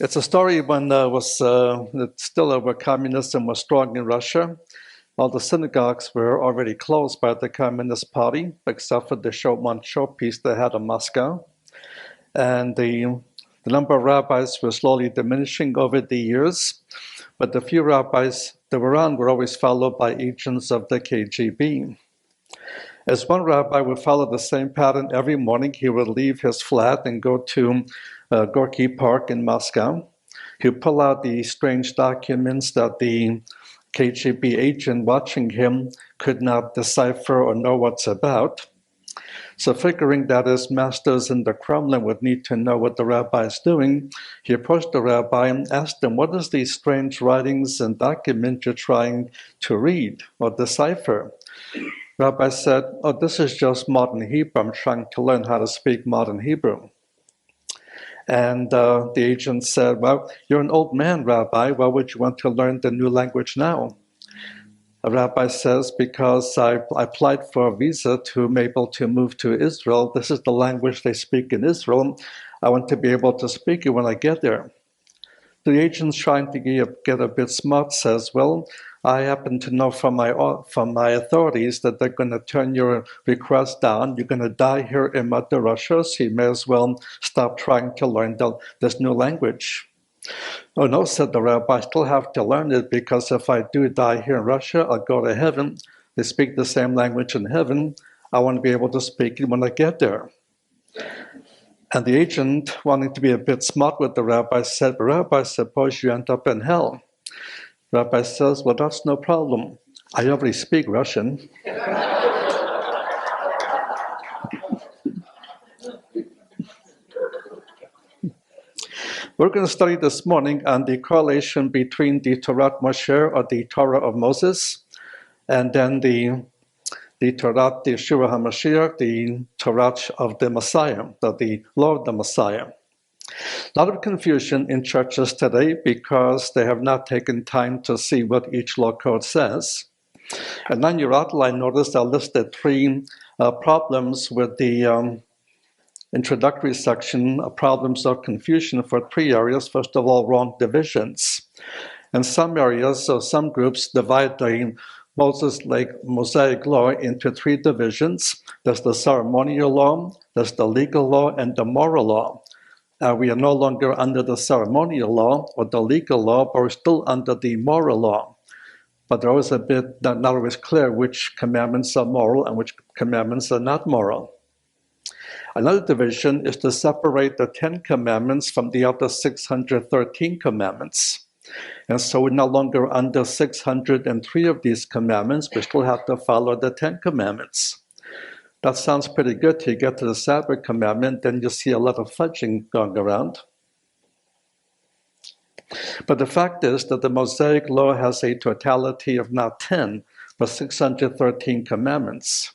It's a story when where communism was strong in Russia. All the synagogues were already closed by the Communist Party, except for the one showpiece they had in Moscow. And the number of rabbis was slowly diminishing over the years, but the few rabbis that were on were always followed by agents of the KGB. As one rabbi would follow the same pattern every morning, he would leave his flat and go to Gorky Park in Moscow. He would pull out the strange documents that the KGB agent watching him could not decipher or know what's about. So figuring that his masters in the Kremlin would need to know what the rabbi is doing, he approached the rabbi and asked him, what is these strange writings and documents you're trying to read or decipher? Rabbi said, oh, this is just modern Hebrew. I'm trying to learn how to speak modern Hebrew. And the agent said, well, you're an old man, Rabbi. Why would you want to learn the new language now? The rabbi says, because I applied for a visa to be able to move to Israel. This is the language they speak in Israel. I want to be able to speak it when I get there. The agent's trying to get a bit smart, says, well, I happen to know from my authorities that they're going to turn your request down. You're going to die here in Mother Russia, so you may as well stop trying to learn this new language. Oh no, said the rabbi, I still have to learn it because if I do die here in Russia, I'll go to heaven. They speak the same language in heaven. I want to be able to speak it when I get there. And the agent, wanting to be a bit smart with the rabbi, said, Rabbi, suppose you end up in hell. Rabbi says, well, that's no problem. I already speak Russian. We're going to study this morning on the correlation between the Torah Moshe, or the Torah of Moses, and then the Torah, the Yeshua HaMashiach, the Torah of the Messiah, the law of the Messiah. A lot of confusion in churches today because they have not taken time to see what each law code says. And on your outline, notice I listed three problems with the introductory section, problems of confusion for three areas. First of all, wrong divisions. In some areas, so some groups divide the Mosaic Law into three divisions. There's the ceremonial law, there's the legal law, and the moral law. We are no longer under the ceremonial law or the legal law, but we're still under the moral law. But there was a bit not always clear which commandments are moral and which commandments are not moral. Another division is to separate the 10 commandments from the other 613 commandments. And so we're no longer under 603 of these commandments. We still have to follow the 10 commandments. That sounds pretty good till you get to the Sabbath commandment, then you see a lot of fudging going around. But the fact is that the Mosaic Law has a totality of not 10, but 613 commandments.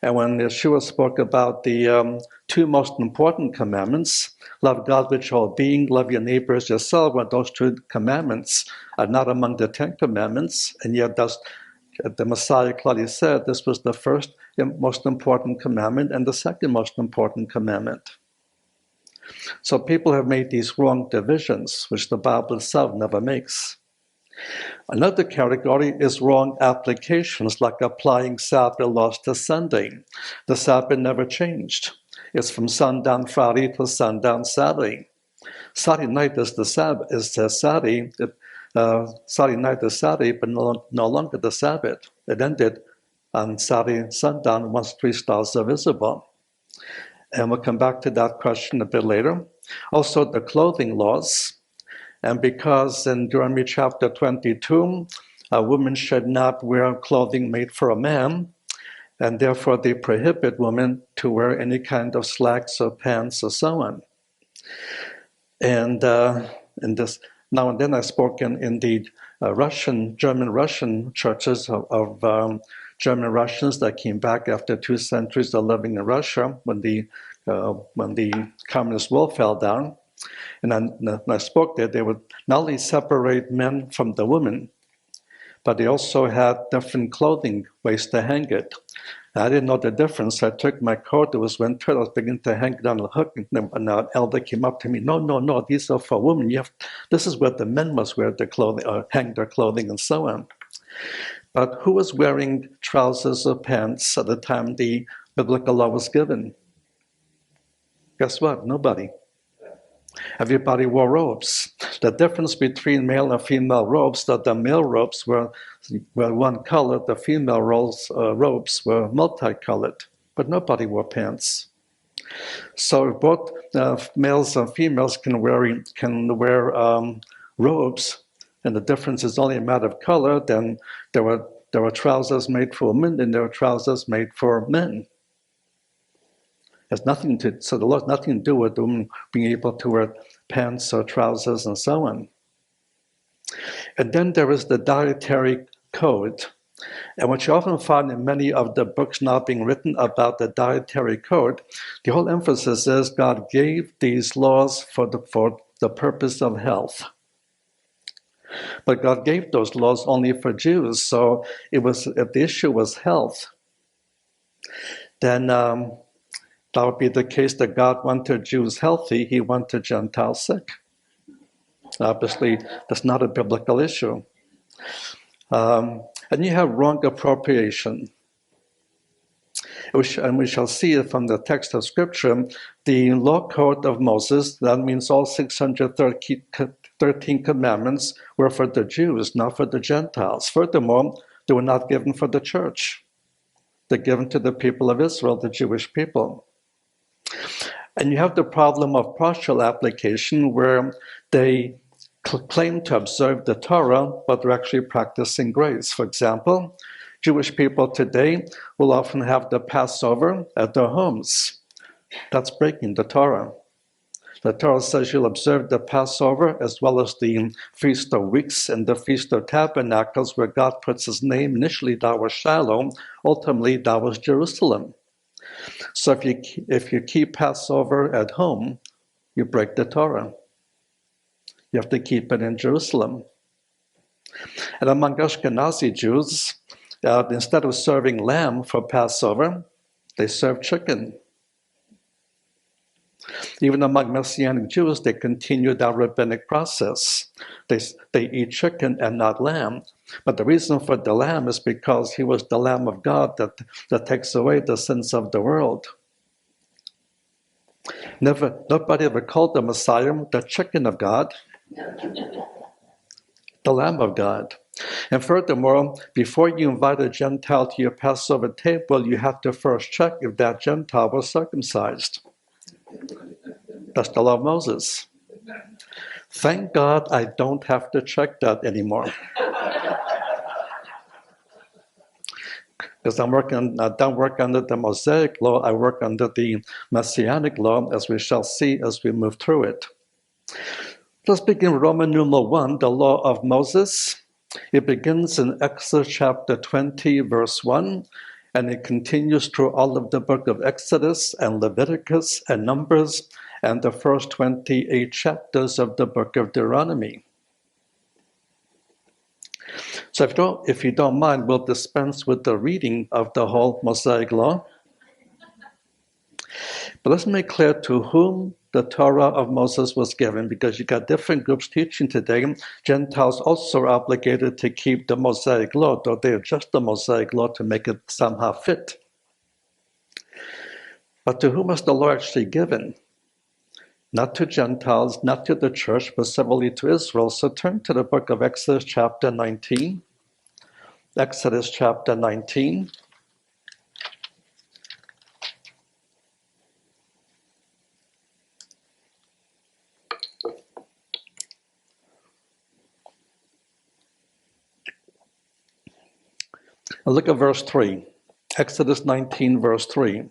And when Yeshua spoke about the two most important commandments, love God with your whole being, love your neighbor as yourself, well, those two commandments are not among the 10 commandments, and yet the Messiah clearly said this was the first and most important commandment and the second most important commandment. So people have made these wrong divisions, which the Bible itself never makes. Another category is wrong applications, like applying Sabbath laws to Sunday. The Sabbath never changed. It's from sundown Friday to sundown Saturday. Saturday night is the Sabbath, Saturday. Saturday night is Saturday, but no longer the Sabbath. It ended on Saturday sundown once 3 stars are visible. And we'll come back to that question a bit later. Also, the clothing laws. And because in Deuteronomy chapter 22, a woman should not wear clothing made for a man, and therefore they prohibit women to wear any kind of slacks or pants or so on. And in this, now and then I spoke in the German Russian churches of German Russians that came back after 2 centuries of living in Russia when the communist wall fell down. And when I spoke there, they would not only separate men from the women, but they also had different clothing ways to hang it. I didn't know the difference. I took my coat, it was winter, I was beginning to hang it on a hook, and an elder came up to me, no, these are for women. This is what the men must wear their clothing, or hang their clothing, and so on. But who was wearing trousers or pants at the time the biblical law was given? Guess what? Nobody. Everybody wore robes. The difference between male and female robes, that the male robes were one color, the female robes were multicolored, but nobody wore pants. So if both males and females can wear robes, and the difference is only a matter of color, then there were trousers made for women and there were trousers made for men. The law has nothing to do with them being able to wear pants or trousers and so on. And then there is the dietary code. And what you often find in many of the books now being written about the dietary code, the whole emphasis is God gave these laws for the purpose of health. But God gave those laws only for Jews, so if the issue was health, then that would be the case that God wanted Jews healthy, he wanted Gentiles sick. Obviously, that's not a biblical issue. And you have wrong appropriation. And we shall see it from the text of Scripture. The law code of Moses, that means all 613 commandments, were for the Jews, not for the Gentiles. Furthermore, they were not given for the church. They're given to the people of Israel, the Jewish people. And you have the problem of partial application, where they claim to observe the Torah, but they're actually practicing grace. For example, Jewish people today will often have the Passover at their homes. That's breaking the Torah. The Torah says you'll observe the Passover as well as the Feast of Weeks and the Feast of Tabernacles, where God puts his name. Initially, that was Shiloh. Ultimately, that was Jerusalem. So if you keep Passover at home, you break the Torah. You have to keep it in Jerusalem. And among Ashkenazi Jews, instead of serving lamb for Passover, they serve chicken. Even among Messianic Jews, they continue that rabbinic process. They eat chicken and not lamb. But the reason for the lamb is because he was the Lamb of God that takes away the sins of the world. Nobody ever called the Messiah the chicken of God, the Lamb of God. And furthermore, before you invite a Gentile to your Passover table, you have to first check if that Gentile was circumcised. That's the law of Moses. Thank God I don't have to check that anymore. Because I don't work under the Mosaic Law, I work under the Messianic Law, as we shall see as we move through it. Let's begin with Roman numeral 1, the law of Moses. It begins in Exodus chapter 20, verse 1, and it continues through all of the book of Exodus and Leviticus and Numbers and the first 28 chapters of the book of Deuteronomy. So if you don't mind, we'll dispense with the reading of the whole Mosaic Law. But let's make clear to whom the Torah of Moses was given, because you got different groups teaching today. Gentiles also are obligated to keep the Mosaic Law, though they adjust the Mosaic Law to make it somehow fit. But to whom was the law actually given? Not to Gentiles, not to the church, but severally to Israel. So turn to the book of Exodus chapter 19. Exodus chapter 19. And look at verse 3. Exodus 19, verse 3.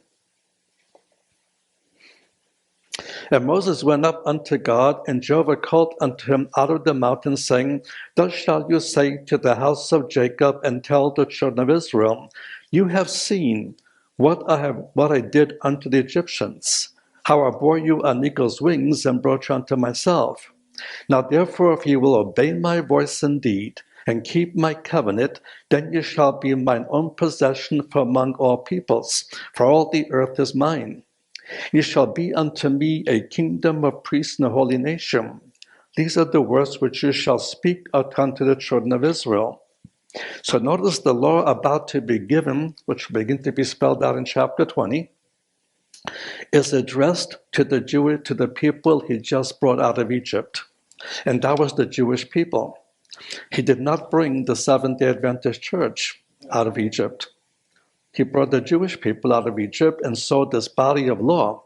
And Moses went up unto God, and Jehovah called unto him out of the mountain, saying, Thus shall you say to the house of Jacob, and tell the children of Israel, You have seen what I did unto the Egyptians, how I bore you on eagle's wings, and brought you unto myself. Now therefore, if you will obey my voice indeed, and keep my covenant, then you shall be mine own possession from among all peoples, for all the earth is mine. You shall be unto me a kingdom of priests and a holy nation. These are the words which you shall speak unto the children of Israel. So notice the law about to be given, which will begin to be spelled out in chapter 20, is addressed to the people he just brought out of Egypt. And that was the Jewish people. He did not bring the Seventh-day Adventist church out of Egypt. He brought the Jewish people out of Egypt, and so this body of law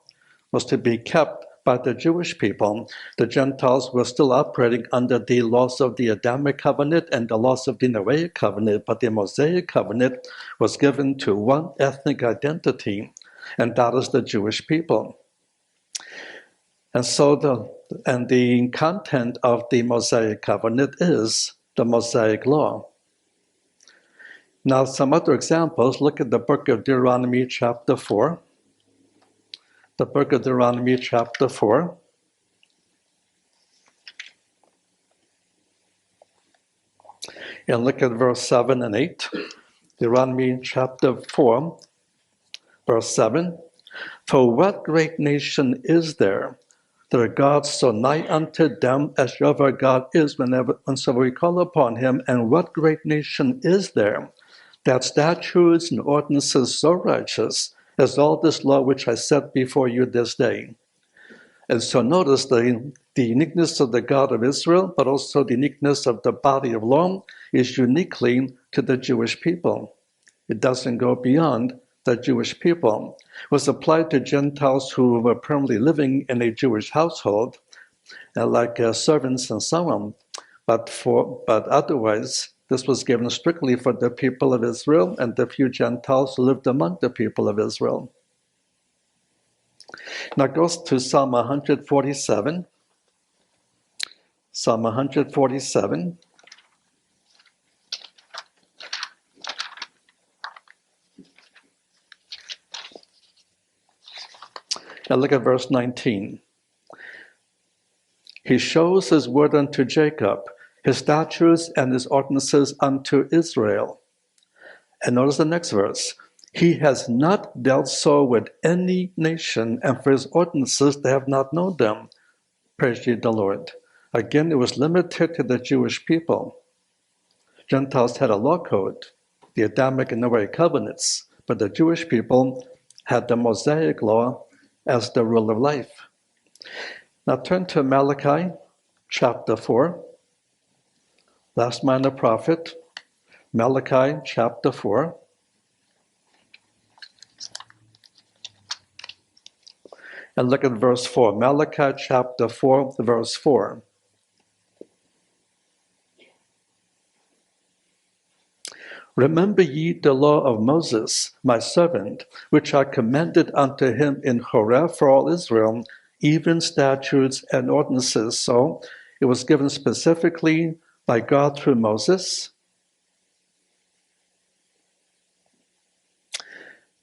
was to be kept by the Jewish people. The Gentiles were still operating under the laws of the Adamic covenant and the laws of the Noahic covenant, but the Mosaic covenant was given to one ethnic identity, and that is the Jewish people. And so the content of the Mosaic covenant is the Mosaic Law. Now, some other examples. Look at the book of Deuteronomy chapter 4. The book of Deuteronomy chapter 4. And look at verse 7 and 8. Deuteronomy chapter 4, verse 7. For what great nation is there that are gods so nigh unto them as Jehovah God is whensoever we call upon him? And what great nation is there that statutes and ordinances so righteous as all this law which I set before you this day? And so notice the uniqueness of the God of Israel, but also the uniqueness of the body of law is uniquely to the Jewish people. It doesn't go beyond the Jewish people. It was applied to Gentiles who were permanently living in a Jewish household, like servants and so on. But otherwise, this was given strictly for the people of Israel and the few Gentiles who lived among the people of Israel. Now it goes to Psalm 147. Psalm 147. Now look at verse 19. He shows his word unto Jacob, his statutes and his ordinances unto Israel. And notice the next verse. He has not dealt so with any nation, and for his ordinances they have not known them. Praise ye the Lord. Again, it was limited to the Jewish people. Gentiles had a law code, the Adamic and Noahic covenants, but the Jewish people had the Mosaic Law as the rule of life. Now turn to Malachi chapter 4, last minor prophet, Malachi chapter 4. And look at verse 4, Malachi chapter 4, verse 4. Remember ye the law of Moses, my servant, which I commanded unto him in Horeb for all Israel, even statutes and ordinances. So it was given specifically by God through Moses.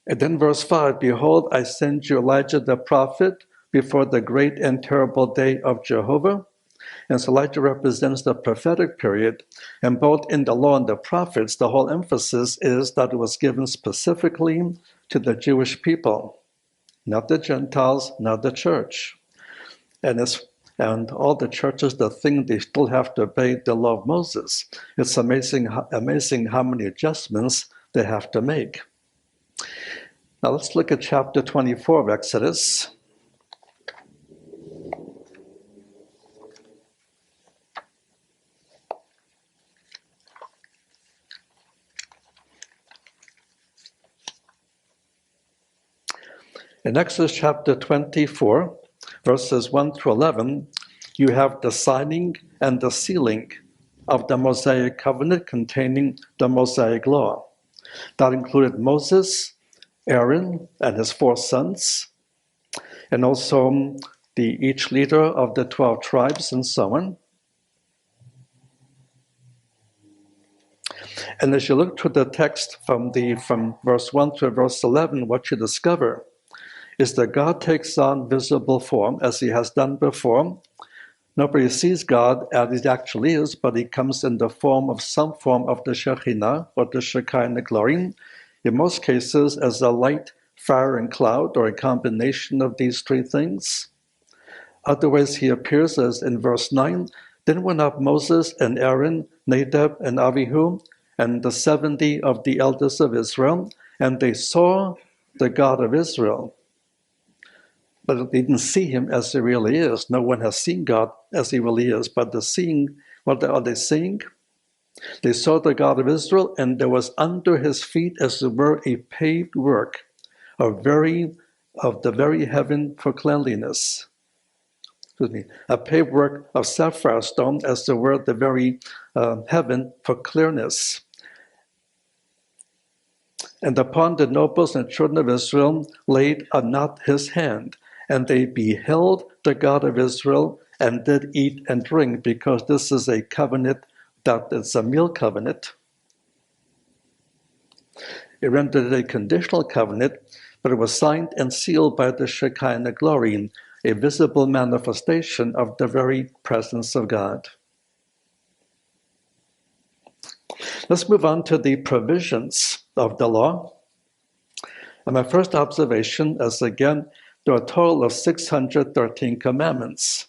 And then verse 5, behold, I send you Elijah the prophet before the great and terrible day of Jehovah. And so Elijah represents the prophetic period. And both in the law and the prophets, the whole emphasis is that it was given specifically to the Jewish people, not the Gentiles, not the church. And all the churches that think they still have to obey the law of Moses. It's amazing how many adjustments they have to make. Now let's look at chapter 24 of Exodus. In Exodus chapter 24, verses 1 through 11, you have the signing and the sealing of the Mosaic covenant containing the Mosaic Law. That included Moses, Aaron, and his 4 sons, and also each leader of the 12 tribes and so on. And as you look through the text from verse 1 to verse 11, what you discover is that God takes on visible form, as he has done before, Nobody sees God as he actually is, but he comes in the form of some form of the Shekhinah, or the Shekinah glory, in most cases as a light, fire, and cloud, or a combination of these three things. Otherwise, he appears as in verse 9, then went up Moses and Aaron, Nadab and Abihu, and the 70 of the elders of Israel, and they saw the God of Israel. But they didn't see him as he really is. No one has seen God as he really is. But they're seeing, what are they seeing? They saw the God of Israel, and there was under his feet, as it were, a paved work of the very heaven for cleanliness. A paved work of sapphire stone, as it were, the very heaven for clearness. And upon the nobles and children of Israel laid not his hand, and they beheld the God of Israel, and did eat and drink, because this is a covenant that is a meal covenant. It rendered it a conditional covenant, but it was signed and sealed by the Shekinah glory, a visible manifestation of the very presence of God. Let's move on to the provisions of the law. And my first observation is, again, there are a total of 613 commandments.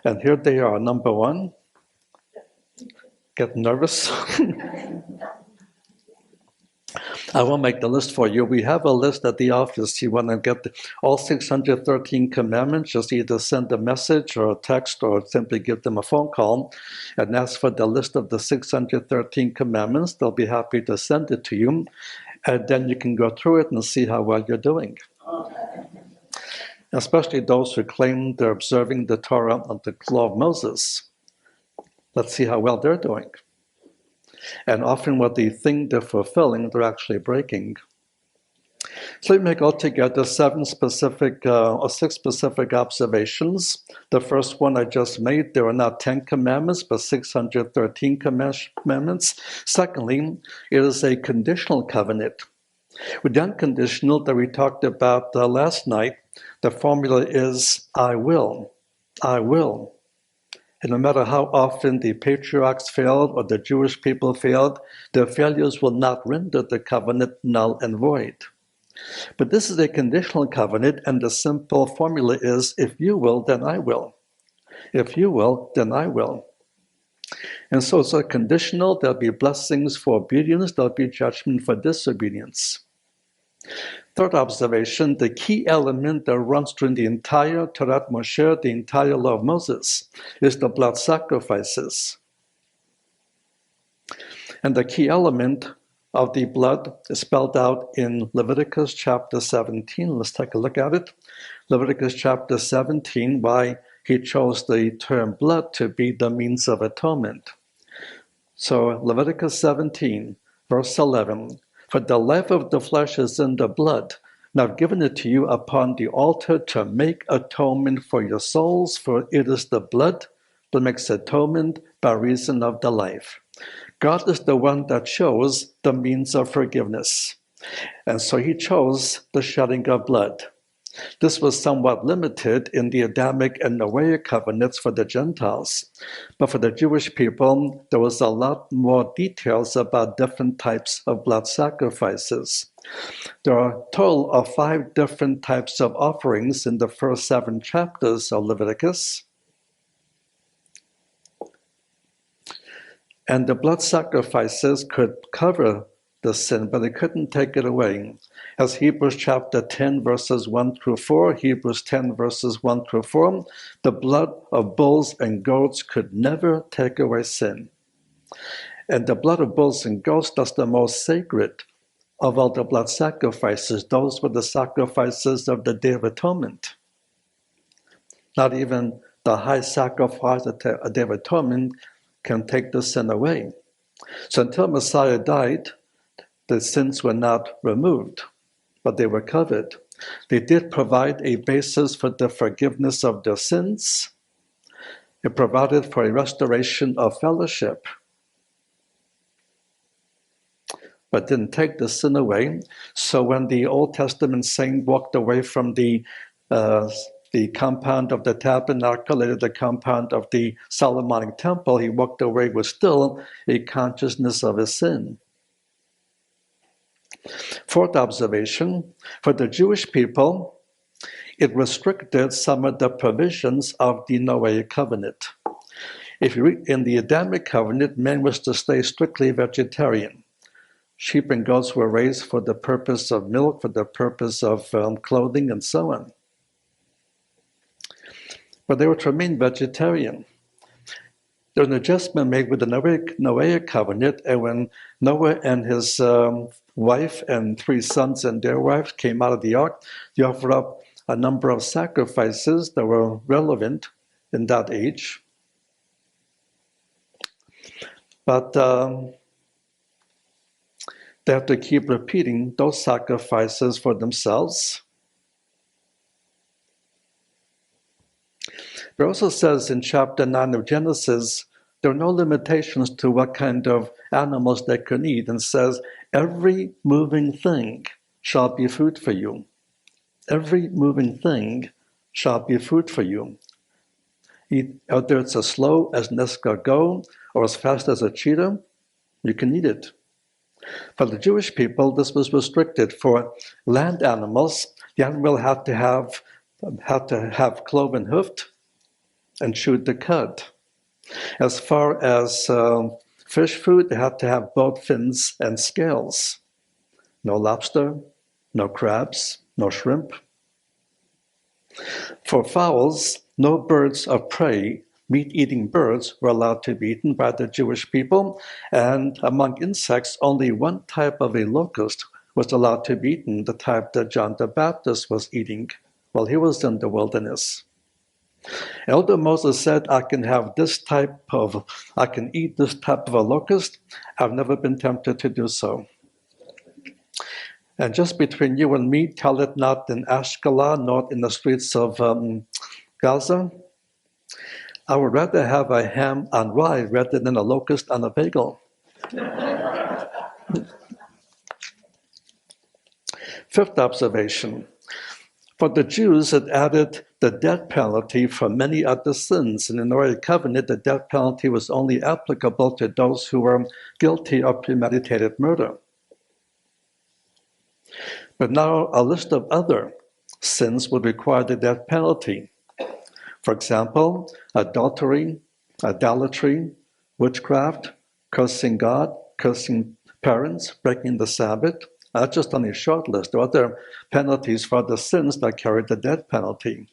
And here they are. Number one, get nervous. I won't make the list for you. We have a list at the office. You want to get all 613 commandments, just either send a message or a text or simply give them a phone call and ask for the list of the 613 commandments. They'll be happy to send it to you. And then you can go through it and see how well you're doing. Especially those who claim they're observing the Torah and the law of Moses. Let's see how well they're doing. And often what they think they're fulfilling, they're actually breaking. So we make altogether 6 specific observations. The first one I just made, there are not 10 commandments, but 613 commandments. Secondly, it is a conditional covenant. With the unconditional that we talked about last night, the formula is, I will, I will. And no matter how often the patriarchs failed or the Jewish people failed, their failures will not render the covenant null and void. But this is a conditional covenant, and the simple formula is, if you will, then I will. If you will, then I will. And so it's a conditional. There'll be blessings for obedience. There'll be judgment for disobedience. Third observation, the key element that runs through the entire Torah Moshe, the entire law of Moses, is the blood sacrifices. And the key element of the blood is spelled out in Leviticus chapter 17. Let's take a look at it. Leviticus chapter 17, why he chose the term blood to be the means of atonement. So Leviticus 17, verse 11, for the life of the flesh is in the blood, and I've given it to you upon the altar to make atonement for your souls, for it is the blood that makes atonement by reason of the life. God is the one that chose the means of forgiveness. And so he chose the shedding of blood. This was somewhat limited in the Adamic and Noahic covenants for the Gentiles. But for the Jewish people, there was a lot more details about different types of blood sacrifices. There are a total of 5 different types of offerings in the first 7 chapters of Leviticus. And the blood sacrifices could cover the sin, but it couldn't take it away. As Hebrews chapter 10, verses 1 through 4, Hebrews 10, verses 1 through 4, the blood of bulls and goats could never take away sin. And the blood of bulls and goats, that's the most sacred of all the blood sacrifices. Those were the sacrifices of the Day of Atonement. Not even the high sacrifice of the Day of Atonement can take the sin away. So until Messiah died, the sins were not removed, but they were covered. They did provide a basis for the forgiveness of their sins. It provided for a restoration of fellowship, but didn't take the sin away. So when the Old Testament saint walked away from the the compound of the tabernacle, later the compound of the Solomonic temple, he walked away with still a consciousness of his sin. Fourth observation, for the Jewish people, it restricted some of the provisions of the Noahic covenant. If you read in the Adamic covenant, men was to stay strictly vegetarian. Sheep and goats were raised for the purpose of milk, for the purpose of clothing, and so on. But they were to remain vegetarian. There was an adjustment made with the Noahic covenant, and when Noah and his wife and 3 sons and their wives came out of the ark, they offered up a number of sacrifices that were relevant in that age. But they have to keep repeating those sacrifices for themselves. It also says in chapter 9 of Genesis, there are no limitations to what kind of animals they can eat, and says, every moving thing shall be food for you. Every moving thing shall be food for you. Whether it's as slow as an escargot or as fast as a cheetah, you can eat it. For the Jewish people, this was restricted. For land animals, the animal had to have cloven hoofed and chewed the cud. As far as fish food, they had to have both fins and scales. No lobster, no crabs, no shrimp. For fowls, no birds of prey, meat-eating birds, were allowed to be eaten by the Jewish people, and among insects, only one type of a locust was allowed to be eaten, the type that John the Baptist was eating while he was in the wilderness. Elder Moses said, I can eat this type of a locust. I've never been tempted to do so. And just between you and me, tell it not in Ashkelon, not in the streets of Gaza. I would rather have a ham on rye rather than a locust on a bagel. Fifth observation. For the Jews, it added the death penalty for many other sins. In the Noahic covenant, the death penalty was only applicable to those who were guilty of premeditated murder. But now a list of other sins would require the death penalty. For example, adultery, idolatry, witchcraft, cursing God, cursing parents, breaking the Sabbath. That's just on a short list. There are other penalties for the sins that carry the death penalty.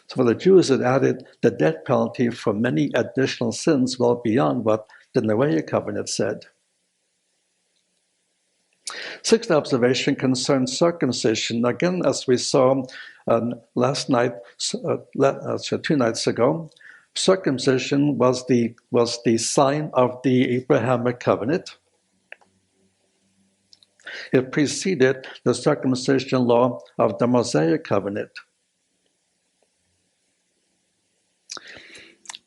So for the Jews, it added the death penalty for many additional sins well beyond what the Noahic covenant said. Sixth observation concerns circumcision. Again, as we saw last night, 2 nights ago, circumcision was the sign of the Abrahamic covenant. It preceded the circumcision law of the Mosaic covenant.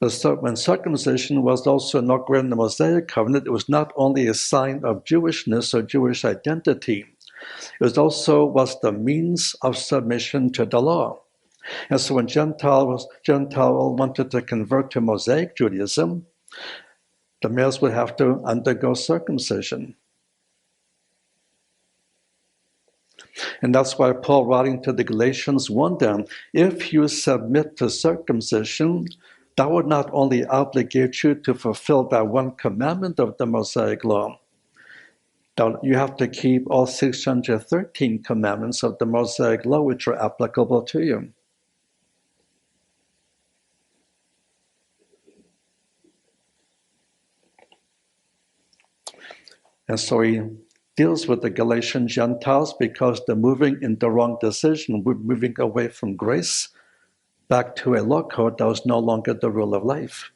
When circumcision was also inaugurated in the Mosaic covenant, it was not only a sign of Jewishness or Jewish identity, it was the means of submission to the law. And so when Gentile wanted to convert to Mosaic Judaism, the males would have to undergo circumcision. And that's why Paul, writing to the Galatians, warned them, if you submit to circumcision, that would not only obligate you to fulfill that one commandment of the Mosaic Law, you have to keep all 613 commandments of the Mosaic Law, which are applicable to you. And so he deals with the Galatian Gentiles because they're moving in the wrong decision. We're moving away from grace back to a law code that was no longer the rule of life.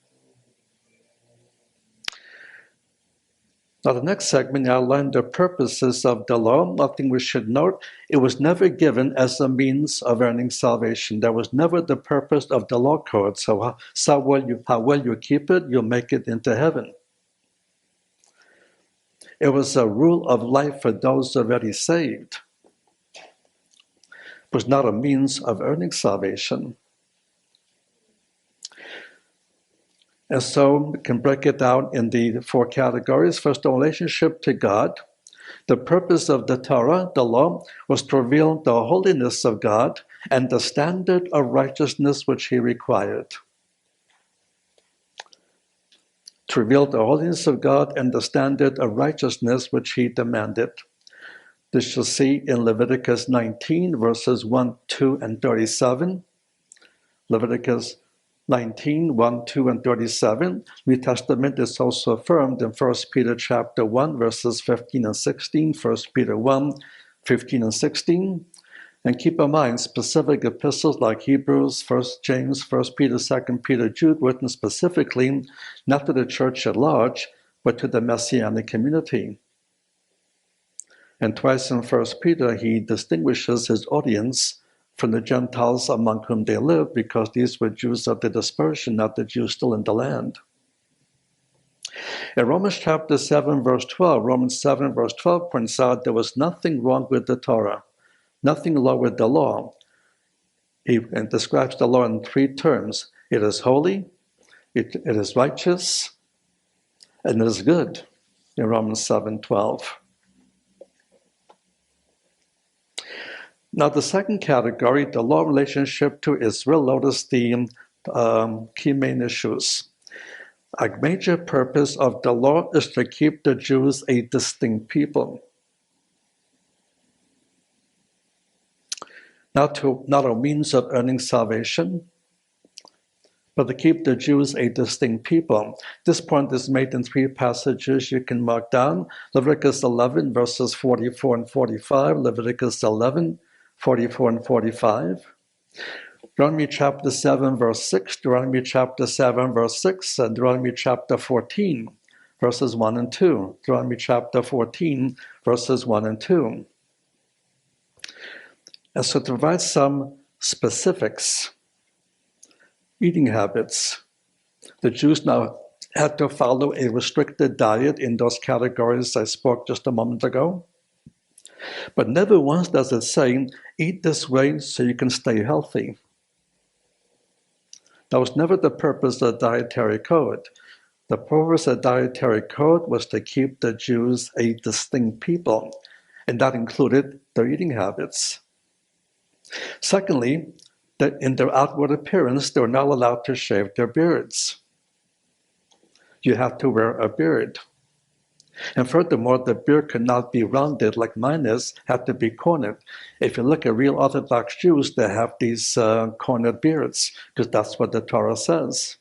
Now, the next segment outlined the purposes of the law. One thing we should note, it was never given as a means of earning salvation. That was never the purpose of the law code. So how well you keep it, you'll make it into heaven. It was a rule of life for those already saved. was not a means of earning salvation. And so we can break it down in the four categories. First, the relationship to God. The purpose of the Torah, the law, was to reveal the holiness of God and the standard of righteousness which he required. To reveal the holiness of God and the standard of righteousness which he demanded. This you'll see in Leviticus 19, verses 1, 2, and 37. Leviticus 19, 1, 2, and 37. New Testament is also affirmed in 1 Peter chapter 1, verses 15 and 16, 1 Peter 1, 15 and 16. And keep in mind, specific epistles like Hebrews, 1 James, 1 Peter, 2 Peter, Jude, written specifically not to the church at large, but to the Messianic community. And twice in 1 Peter, he distinguishes his audience from the Gentiles among whom they live, because these were Jews of the dispersion, not the Jews still in the land. In Romans chapter 7, verse 12, Romans 7, verse 12 points out there was nothing wrong with the Torah, nothing wrong with the law. He describes the law in three terms. It is holy, it is righteous, and it is good, in Romans 7, 12. Now, the second category, the law relationship to Israel, notice the key main issues. A major purpose of the law is to keep the Jews a distinct people. Not a means of earning salvation, but to keep the Jews a distinct people. This point is made in three passages you can mark down. Leviticus 11, verses 44 and 45, Leviticus 11, 44 and 45. Deuteronomy chapter 7, verse 6, Deuteronomy chapter 7, verse 6, and Deuteronomy chapter 14, verses 1 and 2. Deuteronomy chapter 14, verses 1 and 2. And so to provide some specifics, eating habits. The Jews now had to follow a restricted diet in those categories I spoke just a moment ago. But never once does it say, eat this way so you can stay healthy. That was never the purpose of the dietary code. The purpose of the dietary code was to keep the Jews a distinct people, and that included their eating habits. Secondly, that in their outward appearance, they were not allowed to shave their beards. You have to wear a beard. And furthermore, the beard could not be rounded like mine is, had to be cornered. If you look at real Orthodox Jews, they have these cornered beards, because that's what the Torah says.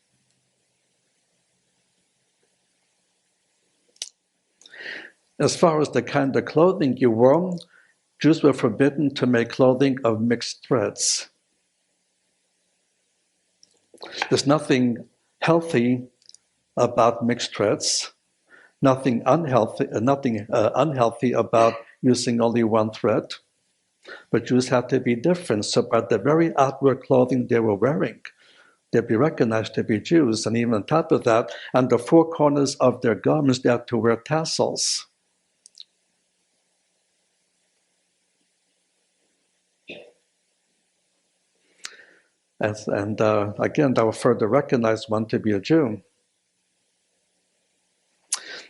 As far as the kind of clothing you wore, Jews were forbidden to make clothing of mixed threads. There's nothing healthy about mixed threads. Nothing unhealthy about using only one thread. But Jews had to be different. So by the very outward clothing they were wearing, they'd be recognized to be Jews. And even on top of that, on the four corners of their garments, they had to wear tassels. And again, that will further recognize one to be a Jew.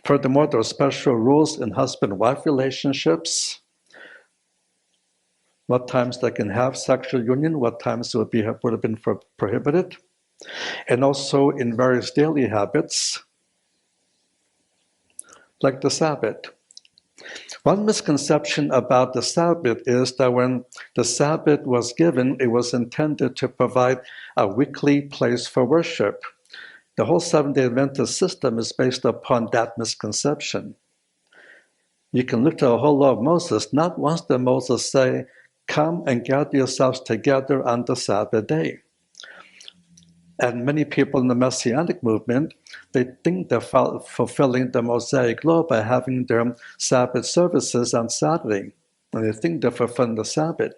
Furthermore, there are special rules in husband-wife relationships. What times they can have sexual union, what times would have been prohibited. And also in various daily habits, like the Sabbath. One misconception about the Sabbath is that when the Sabbath was given, it was intended to provide a weekly place for worship. The whole Seventh-day Adventist system is based upon that misconception. You can look to the whole law of Moses. Not once did Moses say, come and gather yourselves together on the Sabbath day. And many people in the Messianic movement, they think they're fulfilling the Mosaic Law by having their Sabbath services on Saturday. And they think they're fulfilling the Sabbath.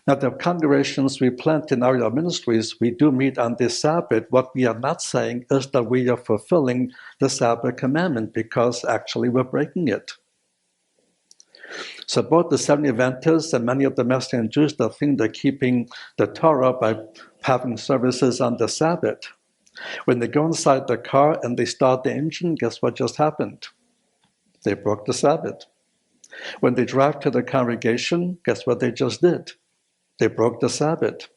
Now, the congregations we plant in our ministries, we do meet on this Sabbath. What we are not saying is that we are fulfilling the Sabbath commandment, because actually we're breaking it. So both the Seventh-day Adventists and many of the Messianic Jews that think they're keeping the Torah by having services on the Sabbath. When they go inside the car and they start the engine, guess what just happened? They broke the Sabbath. When they drive to the congregation, guess what they just did? They broke the Sabbath.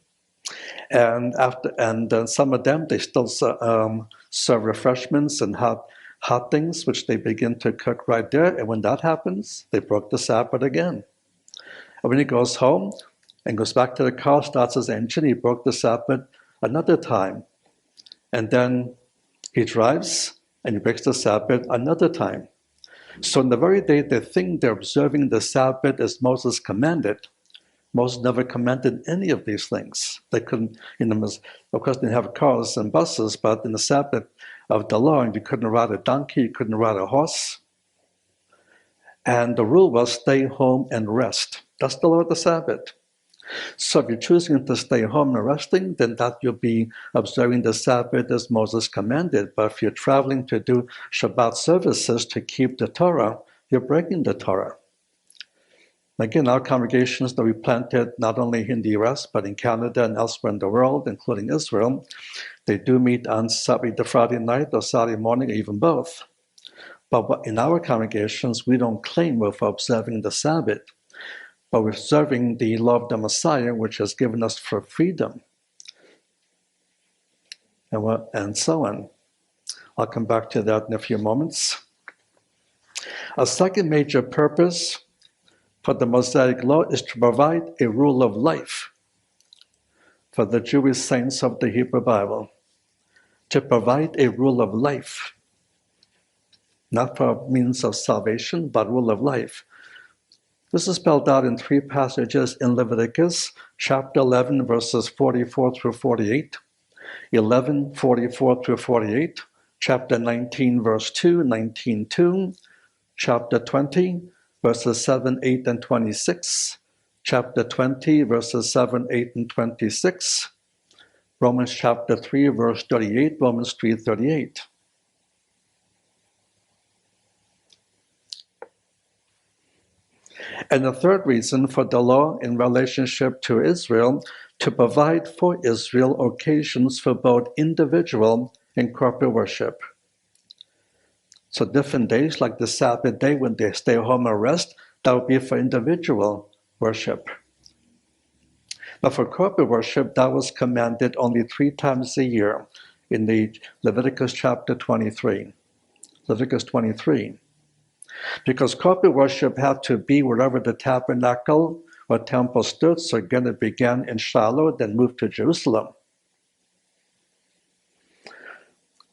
And some of them, they still serve refreshments and hot things, which they begin to cook right there. And when that happens, they broke the Sabbath again. And when he goes home and goes back to the car, starts his engine, he broke the Sabbath another time. And then he drives and he breaks the Sabbath another time. So in the very day they think they're observing the Sabbath as Moses commanded, Moses never commanded any of these things. They couldn't, of course, they didn't have cars and buses, but in the Sabbath of the law, you couldn't ride a donkey, you couldn't ride a horse. And the rule was stay home and rest. That's the law of the Sabbath. So if you're choosing to stay home and resting, then that you'll be observing the Sabbath as Moses commanded. But if you're traveling to do Shabbat services to keep the Torah, you're breaking the Torah. Again, our congregations that we planted not only in the US, but in Canada and elsewhere in the world, including Israel, they do meet on the Friday night or Saturday morning, or even both. But in our congregations, we don't claim we're observing the Sabbath, but we're observing the law of the Messiah, which has given us for freedom, and so on. I'll come back to that in a few moments. A second major purpose for the Mosaic Law is to provide a rule of life for the Jewish saints of the Hebrew Bible. To provide a rule of life, not for means of salvation, but rule of life. This is spelled out in 3 passages in Leviticus, chapter 11, verses 44 through 48, 11, 44 through 48, chapter 19, verse 2, 19:2, chapter 20, verses 7, 8, and 26, chapter 20, verses 7, 8, and 26, Romans chapter 3, verse 38, Romans 3:38. And the third reason for the law in relationship to Israel, to provide for Israel occasions for both individual and corporate worship. So different days, like the Sabbath day when they stay home and rest, that would be for individual worship. But for corporate worship, that was commanded only 3 times a year in the Leviticus chapter 23. Leviticus 23. Because corporate worship had to be wherever the tabernacle or temple stood, so again it began in Shiloh, then moved to Jerusalem.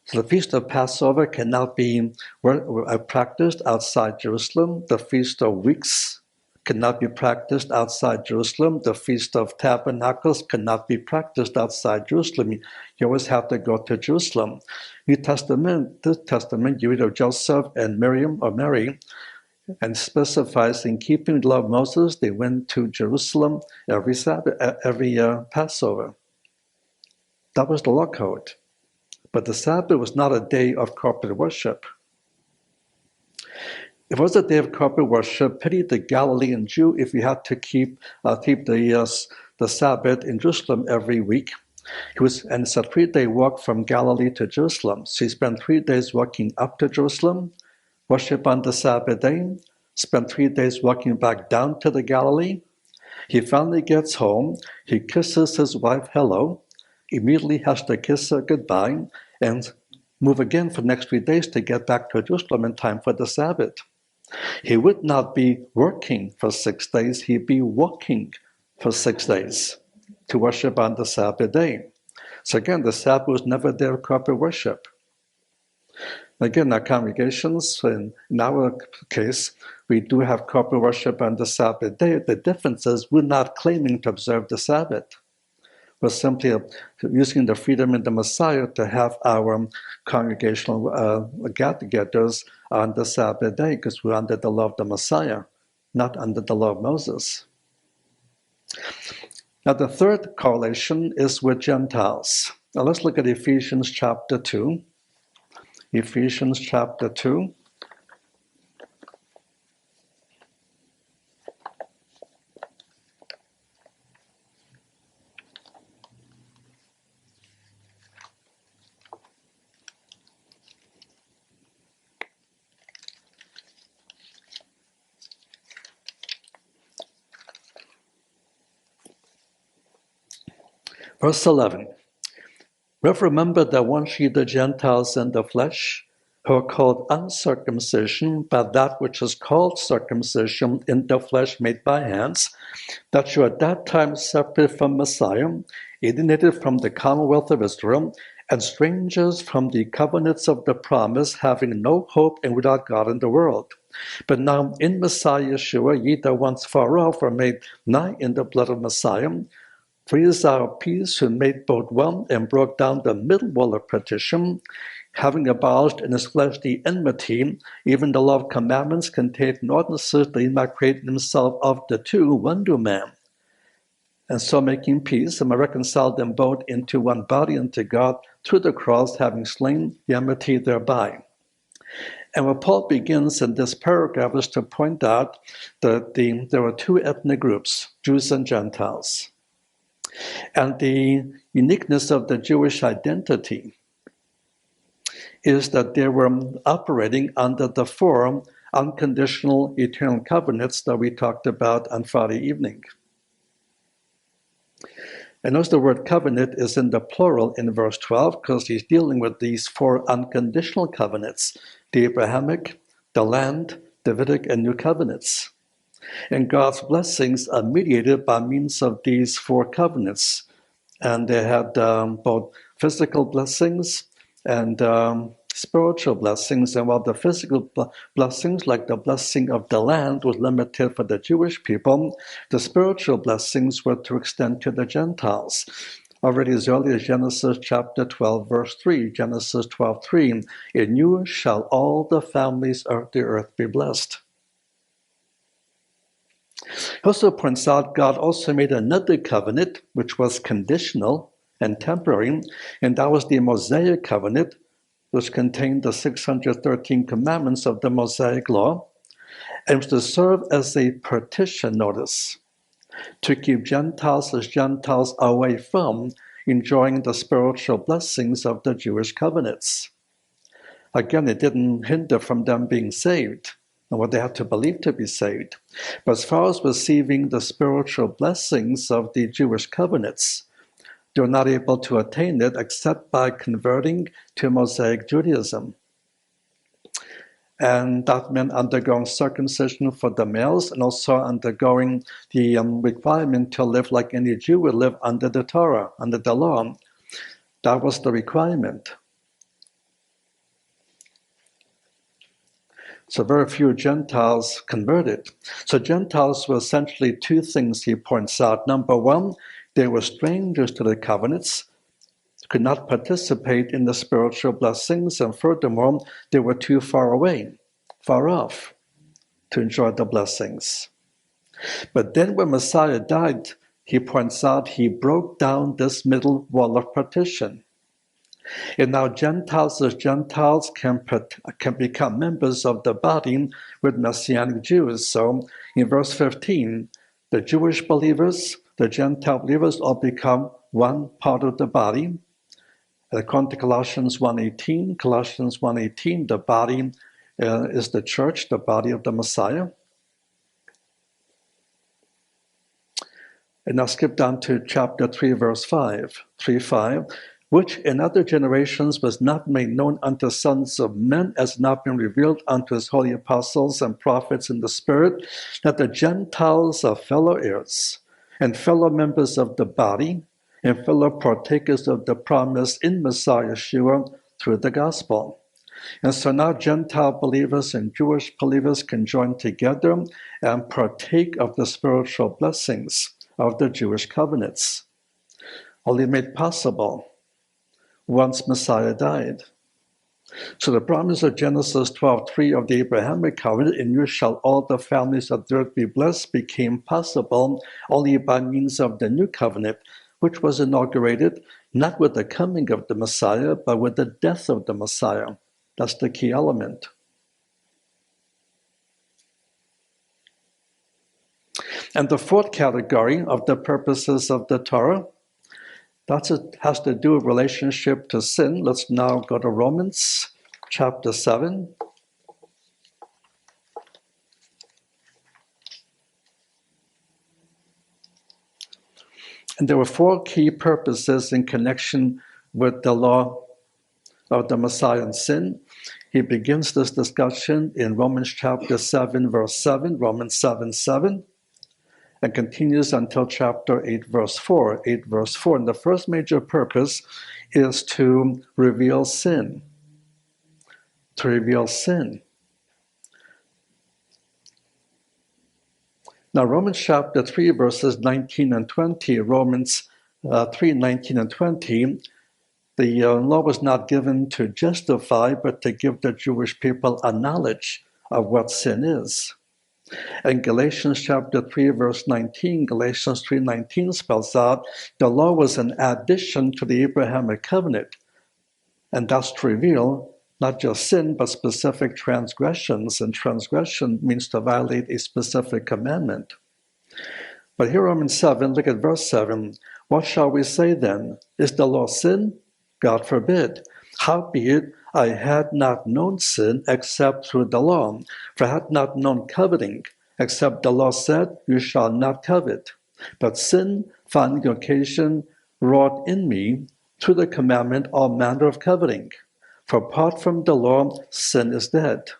So the Feast of Passover cannot be practiced outside Jerusalem. The Feast of Weeks cannot be practiced outside Jerusalem. The Feast of Tabernacles cannot be practiced outside Jerusalem. You always have to go to Jerusalem. New Testament, you read of Joseph and Miriam or Mary, and specifies in keeping the law of Moses, they went to Jerusalem every Sabbath, every Passover. That was the law code. But the Sabbath was not a day of corporate worship. If it was a day of corporate worship, pity the Galilean Jew if he had to keep the Sabbath in Jerusalem every week. And it's a 3-day walk from Galilee to Jerusalem. So he spent 3 days walking up to Jerusalem, worship on the Sabbath day, spent 3 days walking back down to the Galilee. He finally gets home, he kisses his wife hello, immediately has to kiss her goodbye, and move again for the next 3 days to get back to Jerusalem in time for the Sabbath. He would not be working for 6 days, he'd be walking for 6 days to worship on the Sabbath day. So again, the Sabbath was never there corporate worship. Again, our congregations, in our case, we do have corporate worship on the Sabbath day. The difference is we're not claiming to observe the Sabbath. We're simply using the freedom in the Messiah to have our congregational get-togethers on the Sabbath day because we're under the law of the Messiah, not under the law of Moses. Now, the third correlation is with Gentiles. Now, let's look at Ephesians chapter 2. Ephesians chapter 2. Verse 11. Wherefore remember that once ye the Gentiles in the flesh, who are called uncircumcision by that which is called circumcision in the flesh made by hands, that you at that time separated from Messiah, alienated from the commonwealth of Israel, and strangers from the covenants of the promise, having no hope and without God in the world. But now in Messiah Yeshua, ye that once far off are made nigh in the blood of Messiah, for he is our peace, who made both one and broke down the middle wall of partition, having abolished in his flesh the enmity, even the law of commandments contained in ordinances, that he might create in himself of the two one new man. And so making peace, and might reconcile them both into one body unto God through the cross, having slain the enmity thereby. And what Paul begins in this paragraph is to point out that there are two ethnic groups, Jews and Gentiles. And the uniqueness of the Jewish identity is that they were operating under the four unconditional eternal covenants that we talked about on Friday evening. And notice the word covenant is in the plural in verse 12 because he's dealing with these four unconditional covenants, the Abrahamic, the land, Davidic, and new covenants. And God's blessings are mediated by means of these four covenants. And they had both physical blessings and spiritual blessings. And while the physical blessings, like the blessing of the land, was limited for the Jewish people, the spiritual blessings were to extend to the Gentiles. Already as early as Genesis chapter 12, verse 3, Genesis 12:3, in you shall all the families of the earth be blessed. He also points out God also made another covenant, which was conditional and temporary, and that was the Mosaic covenant, which contained the 613 commandments of the Mosaic Law, and was to serve as a partition notice, to keep Gentiles as Gentiles away from enjoying the spiritual blessings of the Jewish covenants. Again, it didn't hinder from them being saved, and what they had to believe to be saved. But as far as receiving the spiritual blessings of the Jewish covenants, they were not able to attain it except by converting to Mosaic Judaism. And that meant undergoing circumcision for the males and also undergoing the requirement to live like any Jew would live under the Torah, under the law. That was the requirement. So very few Gentiles converted. So Gentiles were essentially two things he points out. Number one, they were strangers to the covenants, could not participate in the spiritual blessings, and furthermore, they were too far away, far off, to enjoy the blessings. But then when Messiah died, he points out he broke down this middle wall of partition. And now Gentiles as Gentiles can become members of the body with Messianic Jews. So in verse 15, the Jewish believers, the Gentile believers all become one part of the body. And according to Colossians 1:18, the body is the church, the body of the Messiah. And now skip down to chapter 3, verse 5, 3:5. Which in other generations was not made known unto sons of men, as not been revealed unto his holy apostles and prophets in the Spirit, that the Gentiles are fellow heirs, and fellow members of the body, and fellow partakers of the promise in Messiah Yeshua through the gospel. And so now Gentile believers and Jewish believers can join together and partake of the spiritual blessings of the Jewish covenants, only made possible once Messiah died. So the promise of Genesis 12:3 of the Abrahamic covenant, in you shall all the families of the earth be blessed, became possible only by means of the new covenant, which was inaugurated not with the coming of the Messiah, but with the death of the Messiah. That's the key element. And the fourth category of the purposes of the Torah, that has to do with relationship to sin. Let's now go to Romans chapter 7. And there were four key purposes in connection with the law of the Messiah and sin. He begins this discussion in Romans chapter 7, verse 7, Romans 7:7, and continues until chapter 8, verse 4. 8, verse 4. And the first major purpose is to reveal sin. To reveal sin. Now, Romans chapter 3, verses 19 and 20, Romans 3, 19 and 20, the law was not given to justify, but to give the Jewish people a knowledge of what sin is. And Galatians chapter 3, verse 19, Galatians 3:19 spells out, the law was an addition to the Abrahamic covenant, and thus to reveal not just sin, but specific transgressions, and transgression means to violate a specific commandment. But here Romans 7, look at verse 7. What shall we say then? Is the law sin? God forbid. Howbeit, I had not known sin except through the law, for I had not known coveting, except the law said, you shall not covet. But sin, finding occasion, wrought in me, through the commandment, all manner of coveting. For apart from the law, sin is dead.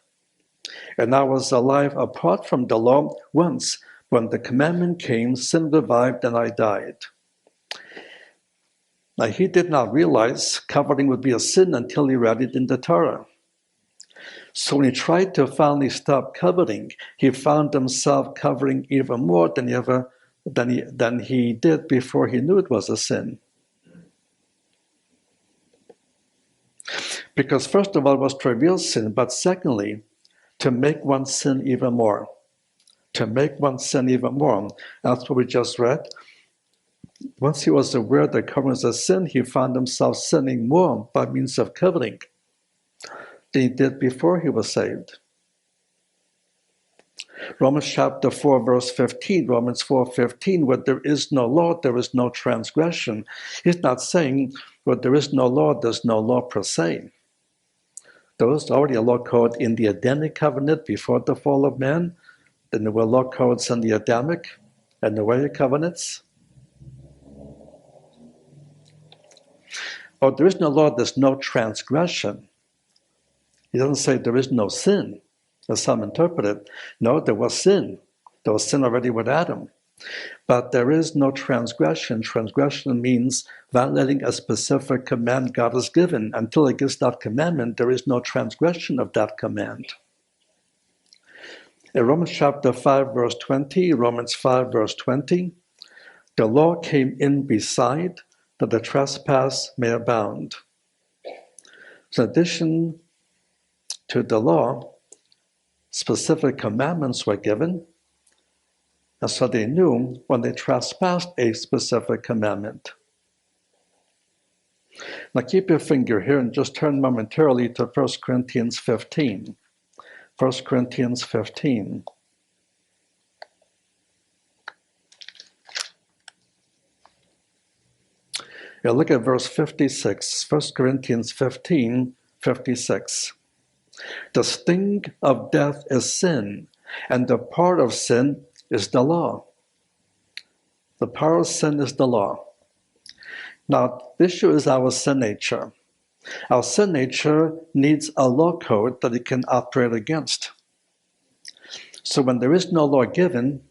And I was alive apart from the law once. When the commandment came, sin revived and I died. Now, he did not realize coveting would be a sin until he read it in the Torah. So when he tried to finally stop coveting, he found himself covering even more than he did before he knew it was a sin. Because first of all, it was to reveal sin, but secondly, to make one sin even more. To make one sin even more. That's what we just read. Once he was aware that covering was a sin, he found himself sinning more by means of coveting than he did before he was saved. Romans chapter 4, verse 15, Romans 4:15, where there is no law, there is no transgression. He's not saying where there is no law, there's no law per se. There was already a law code in the Adamic covenant before the fall of man. Then there were law codes in the Adamic and Noahic covenants. Or there is no law, there's no transgression. He doesn't say there is no sin, as some interpret it. No, there was sin. There was sin already with Adam. But there is no transgression. Transgression means violating a specific command God has given. Until he gives that commandment, there is no transgression of that command. In Romans chapter 5, verse 20, Romans 5, verse 20, the law came in beside that the trespass may abound. So in addition to the law, specific commandments were given, and so they knew when they trespassed a specific commandment. Now keep your finger here and just turn momentarily to 1 Corinthians 15. 1 Corinthians 15. Now look at verse 56. 1 Corinthians 15, 56. The sting of death is sin, and the part of sin is the law. The power of sin is the law. Now, the issue is our sin nature. Our sin nature needs a law code that it can operate against. So when there is no law given,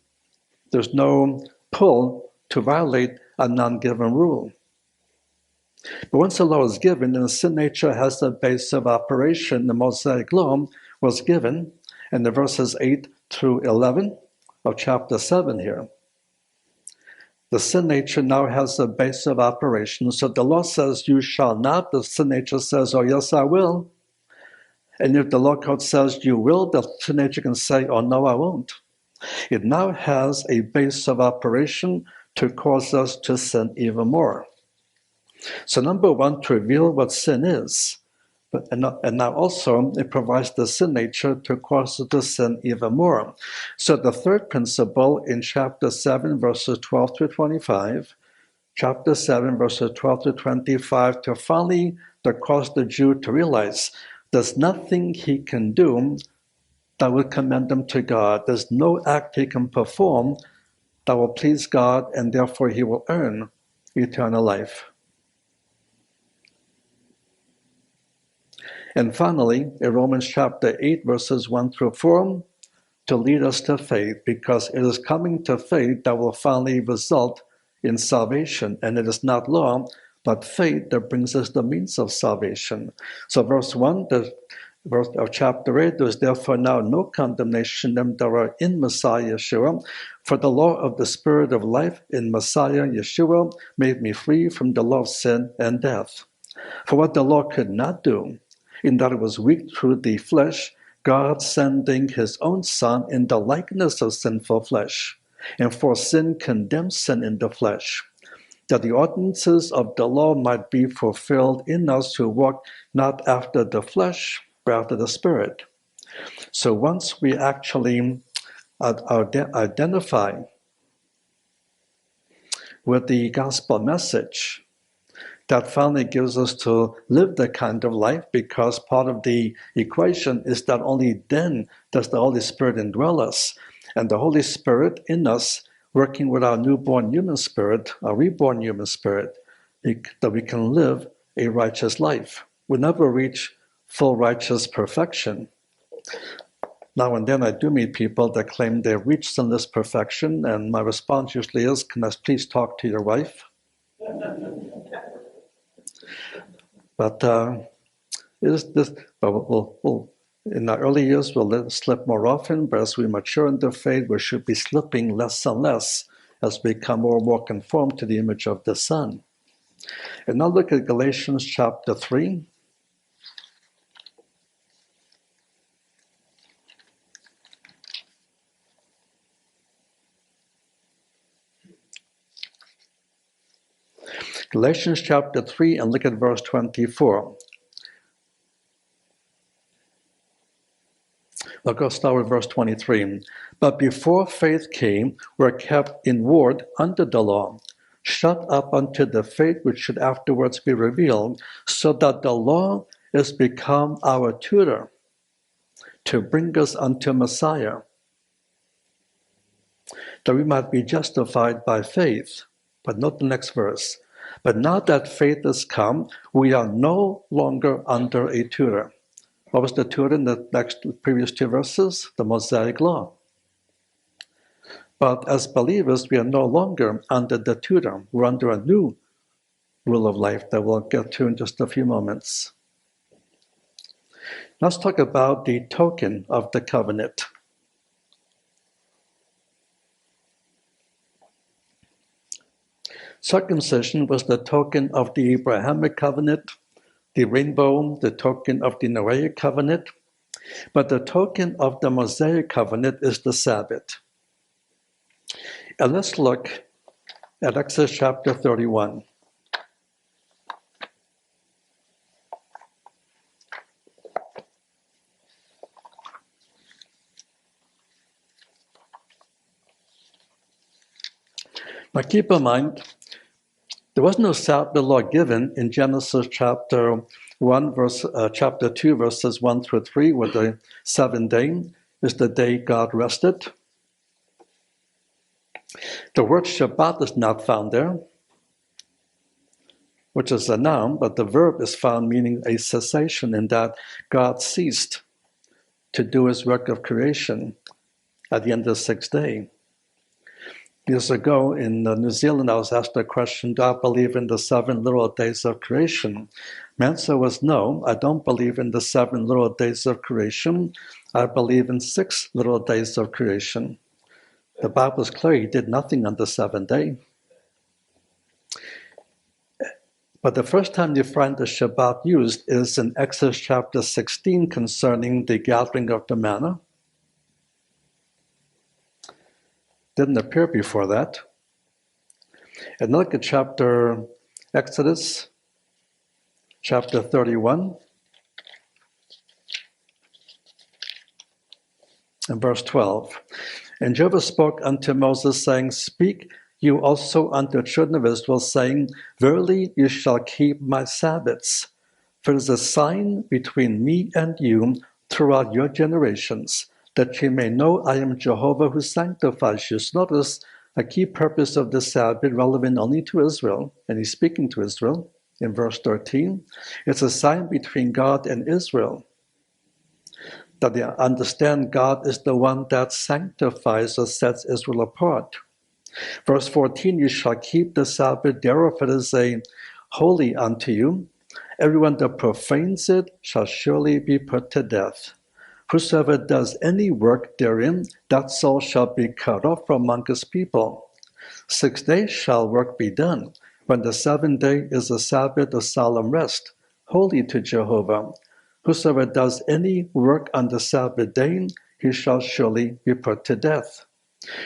there's no pull to violate a non-given rule. But once a law is given, and the sin nature has a base of operation, the Mosaic Law was given in the verses 8 through 11 of chapter 7 here. The sin nature now has a base of operation. So the law says, you shall not. The sin nature says, oh, yes, I will. And if the law code says you will, the sin nature can say, oh, no, I won't. It now has a base of operation to cause us to sin even more. So number one, to reveal what sin is. And now also, it provides the sin nature to cause us to sin even more. So the third principle in chapter 7, verses 12 to 25, chapter 7, verses 12 to 25, to finally to cause the Jew to realize there's nothing he can do that would commend him to God. There's no act he can perform that will please God, and therefore he will earn eternal life. And finally, in Romans chapter 8, verses 1 through 4, to lead us to faith, because it is coming to faith that will finally result in salvation. And it is not law, but faith that brings us the means of salvation. So verse 1, the verse of chapter 8, there is therefore now no condemnation them that are in Messiah Yeshua, for the law of the Spirit of life in Messiah Yeshua made me free from the law of sin and death. For what the law could not do, in that it was weak through the flesh, God sending his own Son in the likeness of sinful flesh, and for sin condemned sin in the flesh, that the ordinances of the law might be fulfilled in us who walk not after the flesh, but after the Spirit. So once we actually identify with the gospel message, that finally gives us to live that kind of life, because part of the equation is that only then does the Holy Spirit indwell us. And the Holy Spirit in us, working with our newborn human spirit, our reborn human spirit, that we can live a righteous life. We never reach full righteous perfection. Now and then I do meet people that claim they've reached sinless perfection, and my response usually is, can I please talk to your wife? But in our early years, we'll let it slip more often, but as we mature in the faith, we should be slipping less and less as we become more and more conformed to the image of the Son. And now look at Galatians chapter 3. Galatians chapter 3, and look at verse 24. I'll go start with verse 23. But before faith came, were kept in ward under the law, shut up unto the faith which should afterwards be revealed, so that the law is become our tutor to bring us unto Messiah, that we might be justified by faith. But note the next verse. But now that faith is come, we are no longer under a tutor. What was the tutor in the previous two verses? The Mosaic Law. But as believers, we are no longer under the tutor. We're under a new rule of life that we'll get to in just a few moments. Let's talk about the token of the covenant. Circumcision was the token of the Abrahamic covenant, the rainbow, the token of the Noahic covenant, but the token of the Mosaic covenant is the Sabbath. And let's look at Exodus chapter 31. Now keep in mind, there was no Sabbath law given in Genesis chapter 2, verses 1 through 3, where the seventh day is the day God rested. The word Shabbat is not found there, which is a noun, but the verb is found meaning a cessation, in that God ceased to do his work of creation at the end of the sixth day. Years ago in New Zealand, I was asked a question, do I believe in the 7 literal days of creation? My answer was no, I don't believe in the 7 literal days of creation. I believe in 6 literal days of creation. The Bible is clear, he did nothing on the 7th day. But the first time you find the Shabbat used is in Exodus chapter 16 concerning the gathering of the manna. Didn't appear before that. And look at Exodus chapter 31 and verse 12. And Jehovah spoke unto Moses, saying, Speak you also unto the children of Israel, saying, Verily you shall keep my Sabbaths, for it is a sign between me and you throughout your generations, that ye may know I am Jehovah who sanctifies you. So notice A key purpose of the Sabbath, relevant only to Israel, and he's speaking to Israel in verse 13, it's a sign between God and Israel, that they understand God is the one that sanctifies or sets Israel apart. Verse 14, you shall keep the Sabbath, therefore it is a holy unto you. Everyone that profanes it shall surely be put to death. Whosoever does any work therein, that soul shall be cut off from among his people. 6 days shall work be done, when the seventh day is a Sabbath of solemn rest, holy to Jehovah. Whosoever does any work on the Sabbath day, he shall surely be put to death.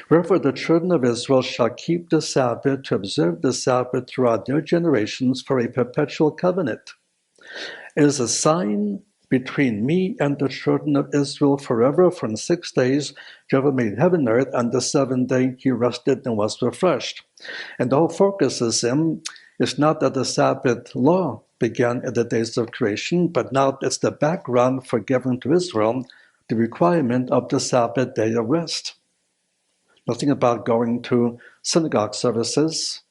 Wherefore the children of Israel shall keep the Sabbath, to observe the Sabbath throughout their generations for a perpetual covenant. It is a sign between me and the children of Israel forever. From 6 days Jehovah made heaven and earth, and the seventh day he rested and was refreshed. And the whole focus is it's not that the Sabbath law began in the days of creation, but now it's the background for giving to Israel the requirement of the Sabbath day of rest. Nothing about going to synagogue services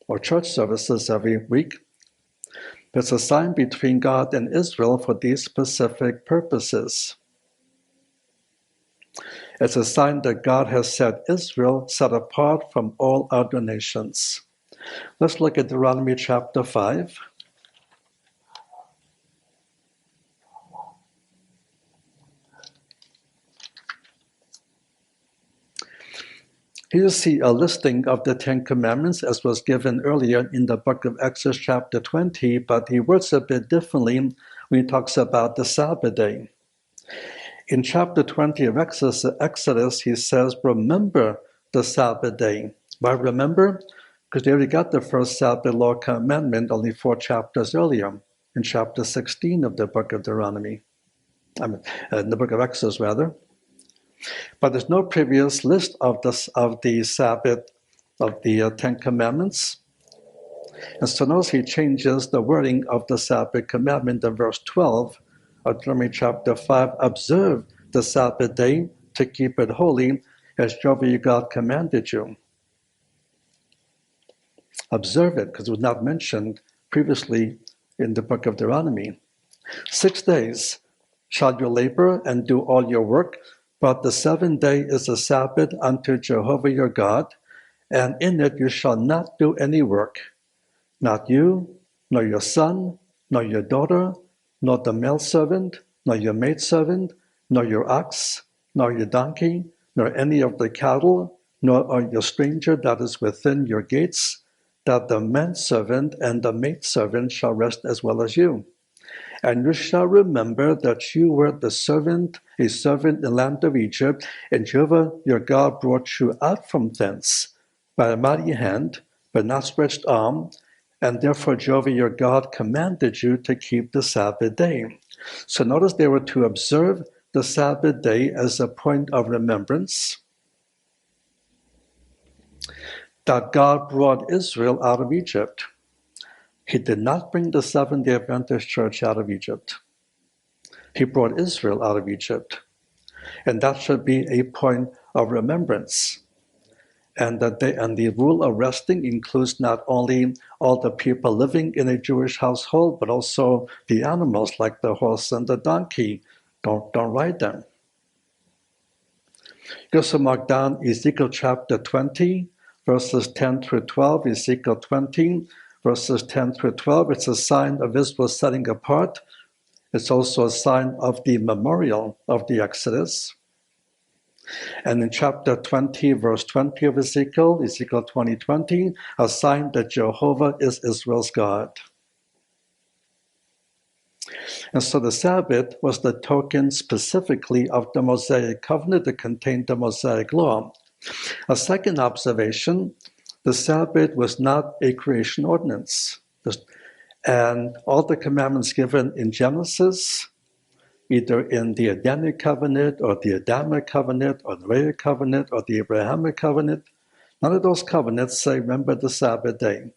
or church services every week. It's a sign between God and Israel for these specific purposes. It's a sign that God has set Israel set apart from all other nations. Let's look at Deuteronomy chapter 5. Here you see a listing of the Ten Commandments as was given earlier in the book of Exodus chapter 20, but he words a bit differently when he talks about the Sabbath day. In chapter 20 of Exodus, he says, remember the Sabbath day. Why remember? Because they already got the first Sabbath law commandment only 4 chapters earlier, in chapter 16 of the book of Deuteronomy. In the book of Exodus, rather. But there's no previous list of the Sabbath, of the Ten Commandments. And so notice he changes the wording of the Sabbath commandment in verse 12 of Deuteronomy chapter 5. Observe the Sabbath day to keep it holy, as Jehovah your God commanded you. Observe it, because it was not mentioned previously in the book of Deuteronomy. 6 days shall you labor and do all your work, but the seventh day is a Sabbath unto Jehovah your God, and in it you shall not do any work, not you, nor your son, nor your daughter, nor the male servant, nor your maidservant, nor your ox, nor your donkey, nor any of the cattle, nor your stranger that is within your gates, that the manservant and the maidservant shall rest as well as you. And you shall remember that you were a servant in the land of Egypt, and Jehovah your God brought you out from thence by a mighty hand, but not stretched arm, and therefore Jehovah your God commanded you to keep the Sabbath day. So notice they were to observe the Sabbath day as a point of remembrance that God brought Israel out of Egypt. He did not bring the Seventh-day Adventist Church out of Egypt. He brought Israel out of Egypt. And that should be a point of remembrance. And the rule of resting includes not only all the people living in a Jewish household, but also the animals like the horse and the donkey. Don't ride them. You also mark down Ezekiel chapter 20, verses 10 through 12. Ezekiel 20, verses 10 through 12. It's a sign of Israel setting apart. It's also a sign of the memorial of the Exodus. And in chapter 20, verse 20 of Ezekiel 20:20, a sign that Jehovah is Israel's God. And so the Sabbath was the token specifically of the Mosaic covenant that contained the Mosaic Law. A second observation, the Sabbath was not a creation ordinance. And all the commandments given in Genesis, either in the Adamic covenant or the Adamic covenant or the Noahic covenant or the Abrahamic covenant, none of those covenants say, remember the Sabbath day.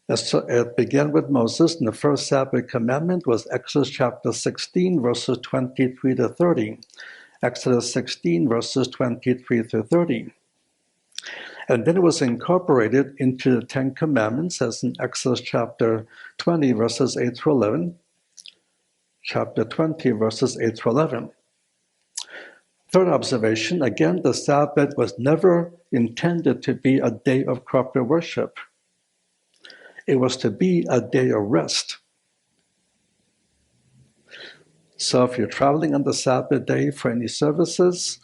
It began with Moses, and the first Sabbath commandment was Exodus chapter 16, verses 23 to 30. Exodus 16, verses 23 through 30. And then it was incorporated into the Ten Commandments, as in Exodus chapter 20, verses 8 through 11, chapter 20, verses 8 through 11. Third observation, again, the Sabbath was never intended to be a day of corporate worship. It was to be a day of rest. So if you're traveling on the Sabbath day for any services,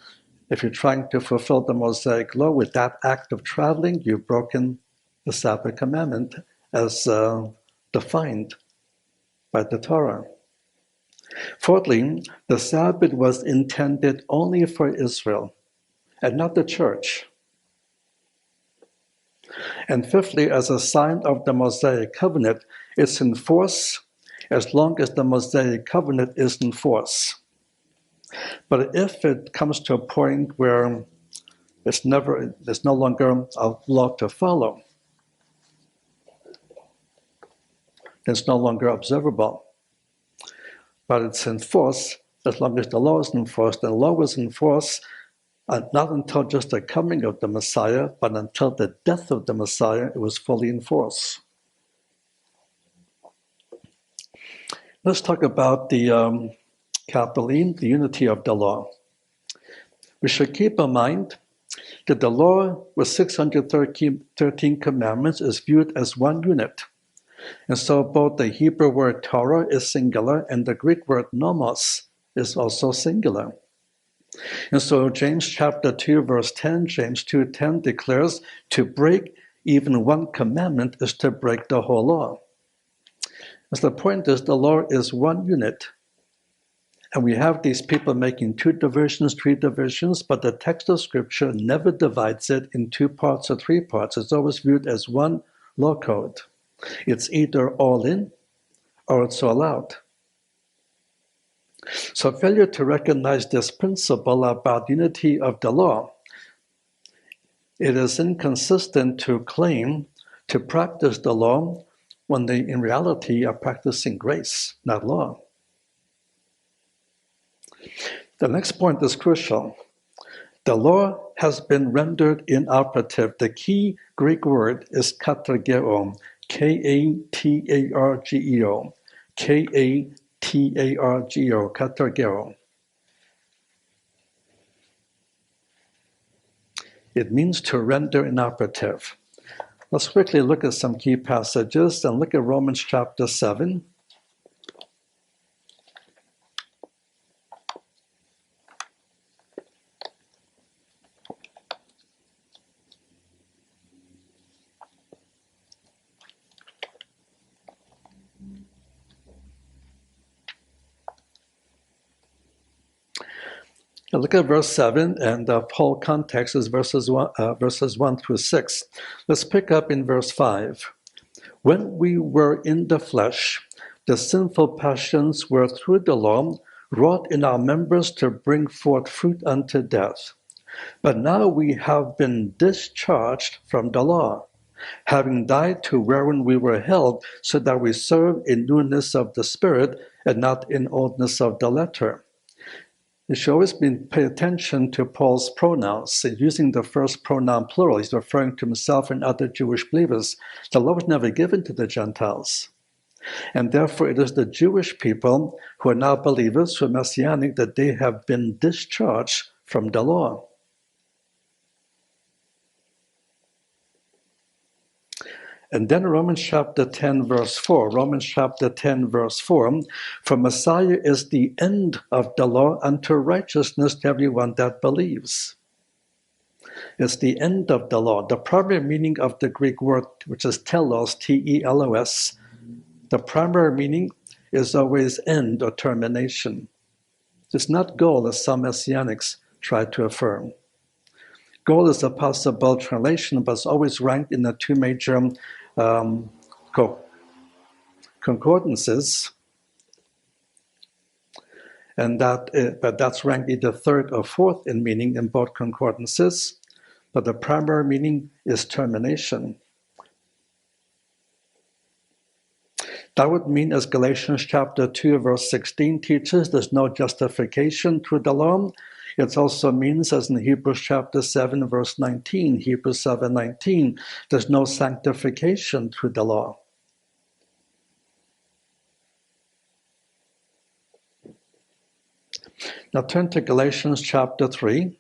if you're trying to fulfill the Mosaic Law with that act of traveling, you've broken the Sabbath commandment as defined by the Torah. Fourthly, the Sabbath was intended only for Israel and not the church. And fifthly, as a sign of the Mosaic covenant, it's in force as long as the Mosaic covenant is in force. But if it comes to a point where there's no longer a law to follow, it's no longer observable. But it's in force as long as the law is in force. The law was in force not until just the coming of the Messiah, but until the death of the Messiah, it was fully in force. Let's talk about the capital E, the unity of the law. We should keep in mind that the law with 613 commandments is viewed as one unit. And so both the Hebrew word Torah is singular and the Greek word nomos is also singular. And so James chapter 2, verse 10, James 2:10 declares, to break even one commandment is to break the whole law. As the point is, the law is one unit. And we have these people making 2 divisions, 3 divisions, but the text of Scripture never divides it in 2 parts or 3 parts. It's always viewed as one law code. It's either all in or it's all out. So failure to recognize this principle about unity of the law, it is inconsistent to claim to practice the law when they in reality are practicing grace, not law. The next point is crucial. The law has been rendered inoperative. The key Greek word is katargeo, K-A-T-A-R-G-E-O, K-A-T-A-R-G-E-O, katargeo. It means to render inoperative. Let's quickly look at some key passages and look at Romans chapter 7. Now look at verse 7, and the whole context is verses 1 through 6. Let's pick up in verse 5. When we were in the flesh, the sinful passions were through the law wrought in our members to bring forth fruit unto death. But now we have been discharged from the law, having died to wherein we were held, so that we serve in newness of the Spirit and not in oldness of the letter. You should always pay attention to Paul's pronouns. Using the first pronoun plural, he's referring to himself and other Jewish believers. The law was never given to the Gentiles. And therefore it is the Jewish people who are now believers, who are messianic, that they have been discharged from the law. And then Romans chapter 10, verse 4. Romans chapter 10, verse 4. For Messiah is the end of the law unto righteousness to everyone that believes. It's the end of the law. The primary meaning of the Greek word, which is telos, T-E-L-O-S, the primary meaning is always end or termination. It's not goal, as some messianics try to affirm. Goal is a possible translation, but it's always ranked in the 2 major concordances, and that's ranked either 3rd or 4th in meaning in both concordances, but the primary meaning is termination. That would mean, as Galatians chapter 2, verse 16 teaches, there's no justification through the law. It also means, as in Hebrews chapter 7, verse 19, Hebrews 7:19, there's no sanctification through the law. Now turn to Galatians chapter 3.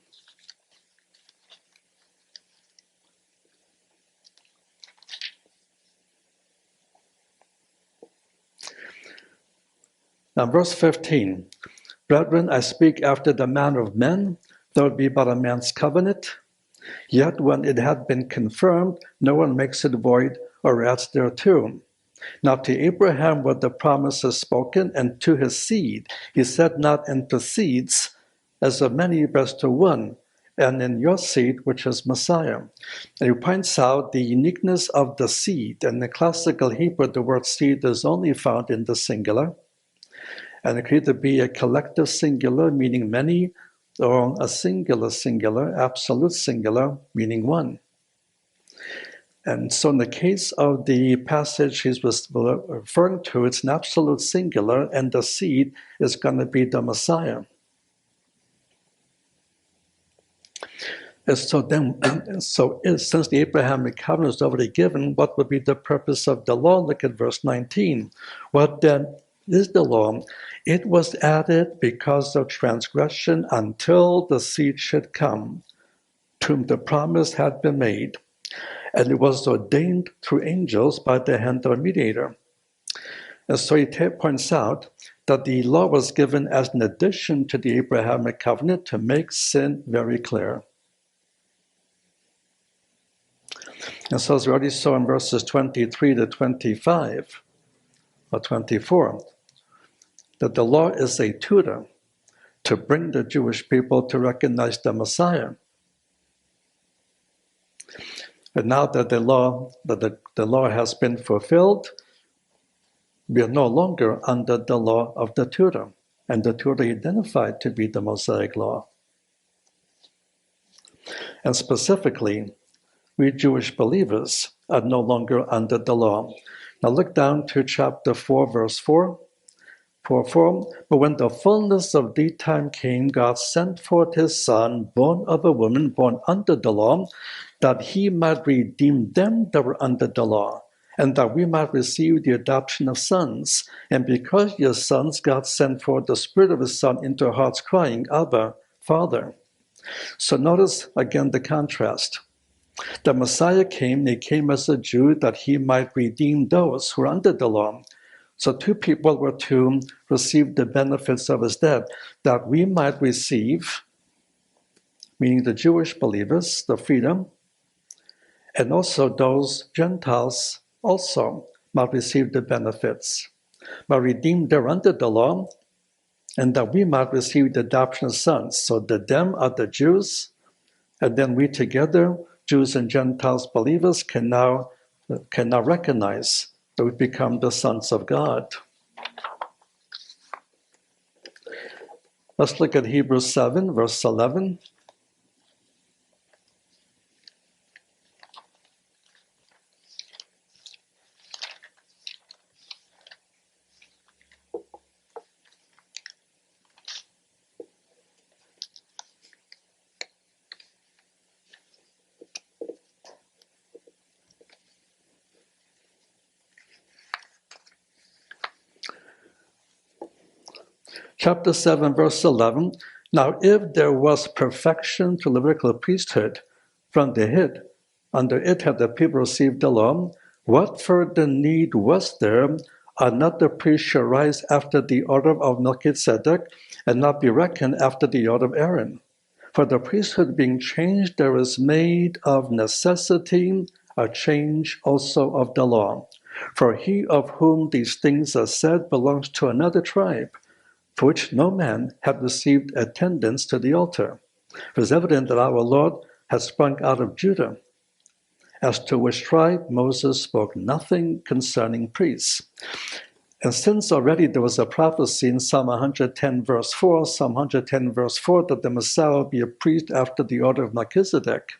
Now verse 15, Brethren, I speak after the manner of men, though it be but a man's covenant. Yet when it had been confirmed, no one makes it void or adds thereto. Now to Abraham were the promises spoken, and to his seed. He said not into seeds, as of many, but as to one, and in your seed, which is Messiah. And he points out the uniqueness of the seed. In the classical Hebrew, the word seed is only found in the singular. And it could either be a collective singular, meaning many, or a singular singular, absolute singular, meaning one. And so in the case of the passage he's referring to, it's an absolute singular, and the seed is going to be the Messiah. And so since the Abrahamic covenant is already given, what would be the purpose of the law? Look at verse 19. What then is the law? It was added because of transgression until the seed should come, to whom the promise had been made. And it was ordained through angels by the hand of a mediator. And so he points out that the law was given as an addition to the Abrahamic covenant to make sin very clear. And so as we already saw in verses 23 to 25, or 24, that the law is a tutor to bring the Jewish people to recognize the Messiah. But now that the law has been fulfilled, we are no longer under the law of the tutor, and the tutor identified to be the Mosaic Law. And specifically, we Jewish believers are no longer under the law. Now look down to chapter 4, verse 4. But when the fullness of the time came, God sent forth his Son, born of a woman, born under the law, that he might redeem them that were under the law, and that we might receive the adoption of sons. And because ye are sons, God sent forth the Spirit of his Son into our hearts, crying, Abba, Father. So notice again the contrast. The Messiah came, and he came as a Jew that he might redeem those who are under the law. So two people were to receive the benefits of his death, that we might receive, meaning the Jewish believers, the freedom, and also those Gentiles also might receive the benefits, might redeem they're under the law, and that we might receive the adoption of sons. So the them are the Jews, and then we together, Jews and Gentiles believers, can now recognize that we become the sons of God. Let's look at Hebrews 7, verse 11. Chapter 7, verse 11. Now, if there was perfection to Levitical priesthood from the head, under it had the people received the law, what further need was there? Another priest should rise after the order of Melchizedek and not be reckoned after the order of Aaron. For the priesthood being changed, there is made of necessity a change also of the law. For he of whom these things are said belongs to another tribe, for which no man had received attendance to the altar. It is evident that our Lord has sprung out of Judah, as to which tribe Moses spoke nothing concerning priests. And since already there was a prophecy in Psalm 110 verse 4, that the Messiah will be a priest after the order of Melchizedek,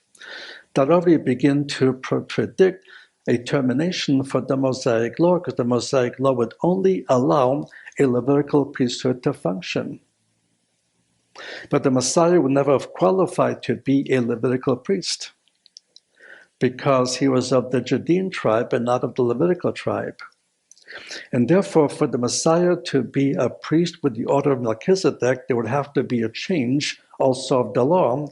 that already began to predict a termination for the Mosaic Law, because the Mosaic Law would only allow a Levitical priesthood to function. But the Messiah would never have qualified to be a Levitical priest because he was of the Judean tribe and not of the Levitical tribe. And therefore, for the Messiah to be a priest with the order of Melchizedek, there would have to be a change also of the law.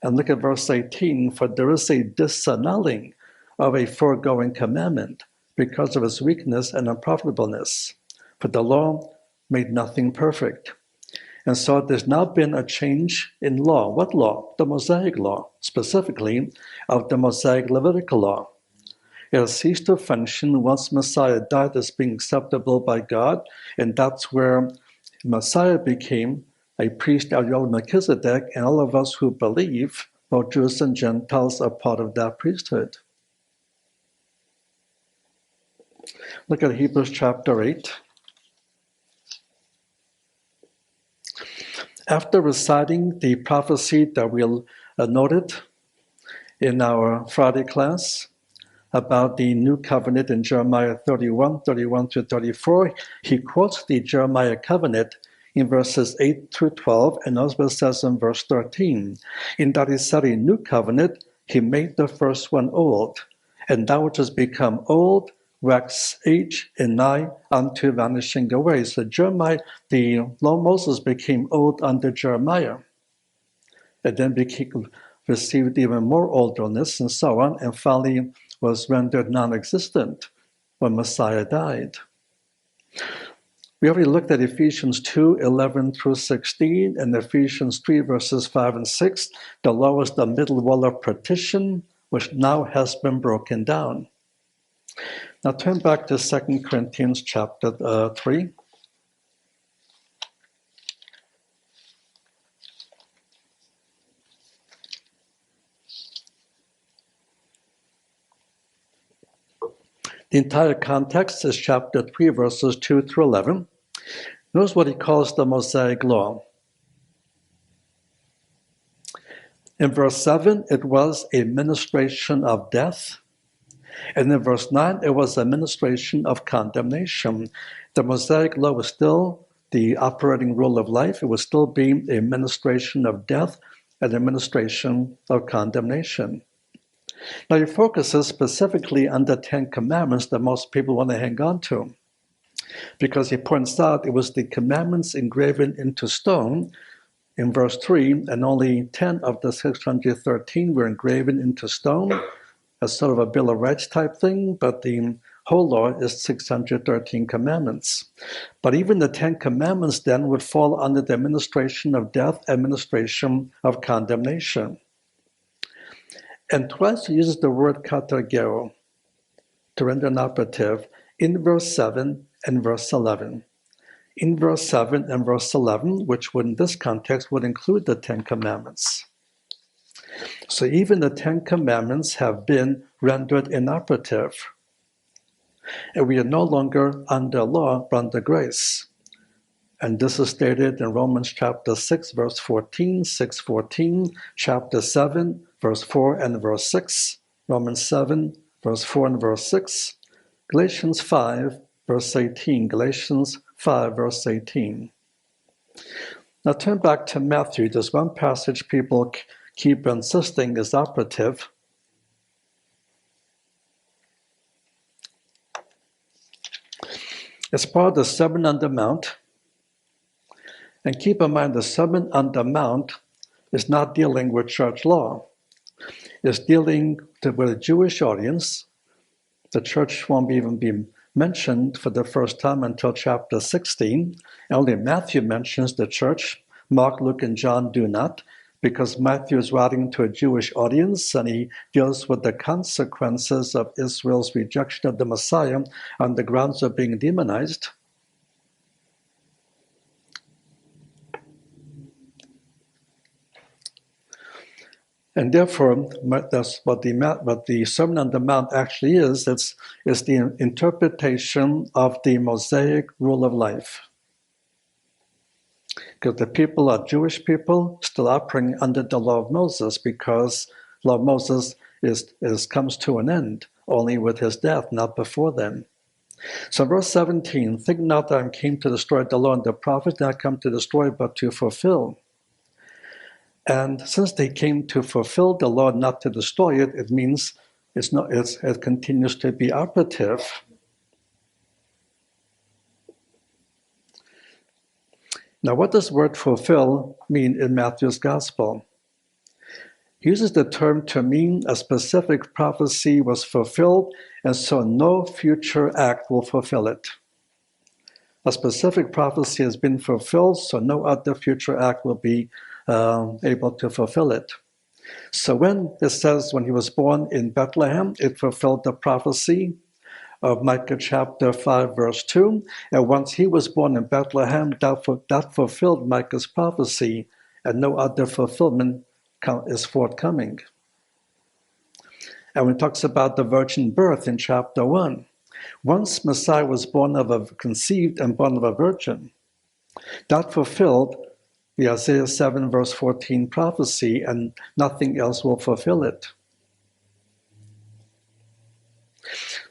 And look at verse 18, for there is a disannulling of a foregoing commandment because of its weakness and unprofitableness. For the law made nothing perfect. And so there's now been a change in law. What law? The Mosaic Law, specifically of the Mosaic Levitical Law. It has ceased to function once Messiah died as being acceptable by God, and that's where Messiah became a priest out of Melchizedek, and all of us who believe, both Jews and Gentiles, are part of that priesthood. Look at Hebrews chapter 8. After reciting the prophecy that we noted in our Friday class about the new covenant in Jeremiah 31 to 34, he quotes the Jeremiah covenant in verses 8 through 12, and also says in verse 13, in that he said a new covenant, he made the first one old, and that which has become old wax age and nigh unto vanishing away. So Jeremiah, the law of Moses became old under Jeremiah, and then received even more oldness and so on, and finally was rendered non-existent when Messiah died. We already looked at Ephesians 2, 11 through 16, and Ephesians 3, verses 5 and 6. The law is the middle wall of partition, which now has been broken down. Now turn back to 2 Corinthians chapter 3. The entire context is chapter 3, verses 2 through 11. Notice what he calls the Mosaic Law. In verse 7, it was a ministration of death. And in verse 9, it was a ministration of condemnation. The Mosaic Law was still the operating rule of life. It was still being a ministration of death and a ministration of condemnation. Now, he focuses specifically on the Ten Commandments that most people want to hang on to, because he points out it was the commandments engraven into stone in verse 3, and only 10 of the 613 were engraven into stone as sort of a Bill of Rights type thing, but the whole law is 613 commandments. But even the 10 commandments then would fall under the administration of death, administration of condemnation. And twice he uses the word katergeo, to render an operative, in verse 7 and verse 11. In verse 7 and verse 11, which would in this context would include the 10 commandments. So even the 10 commandments have been rendered inoperative. And we are no longer under law, but under grace. And this is stated in Romans chapter 6, verse 14, 6:14, chapter 7, verse 4 and verse 6, Romans 7, verse 4 and verse 6, Galatians 5, verse 18, Galatians 5, verse 18. Now turn back to Matthew. There's one passage people keep insisting is operative. It's part of the Sermon on the Mount. And keep in mind, the Sermon on the Mount is not dealing with church law. It's dealing with a Jewish audience. The church won't even be mentioned for the first time until chapter 16. Only Matthew mentions the church. Mark, Luke, and John do not, because Matthew is writing to a Jewish audience, and he deals with the consequences of Israel's rejection of the Messiah on the grounds of being demonized. And therefore, that's what the Sermon on the Mount actually is. It's the interpretation of the Mosaic rule of life. Because the people are Jewish people still operating under the law of Moses, because the law of Moses comes to an end only with his death, not before then. So verse 17, think not that I came to destroy the law and the prophets, did not come to destroy, but to fulfill. And since they came to fulfill the law, not to destroy it, it means it continues to be operative. Now, what does the word fulfill mean in Matthew's gospel? He uses the term to mean a specific prophecy was fulfilled, and so no future act will fulfill it. A specific prophecy has been fulfilled, so no other future act will be able to fulfill it. So when it says when he was born in Bethlehem, it fulfilled the prophecy of Micah chapter 5, verse 2. And once he was born in Bethlehem, that fulfilled Micah's prophecy, and no other fulfillment is forthcoming. And when it talks about the virgin birth in chapter 1, once Messiah was conceived and born of a virgin, that fulfilled the Isaiah 7 verse 14 prophecy, and nothing else will fulfill it.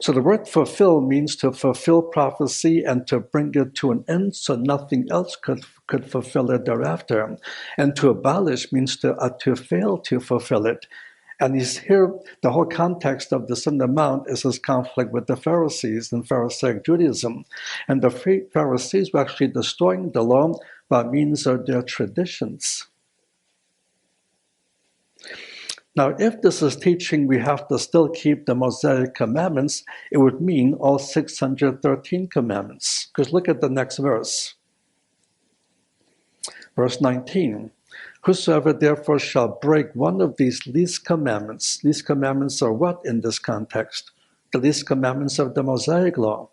So the word fulfill means to fulfill prophecy and to bring it to an end so nothing else could fulfill it thereafter. And to abolish means to fail to fulfill it. And he's here, the whole context of the Sermon on the Mount is his conflict with the Pharisees and Pharisaic Judaism. And the Pharisees were actually destroying the law by means of their traditions. Now, if this is teaching we have to still keep the Mosaic commandments, it would mean all 613 commandments. Because look at the next verse. Verse 19. Whosoever therefore shall break one of these least commandments are what in this context? The least commandments of the Mosaic Law.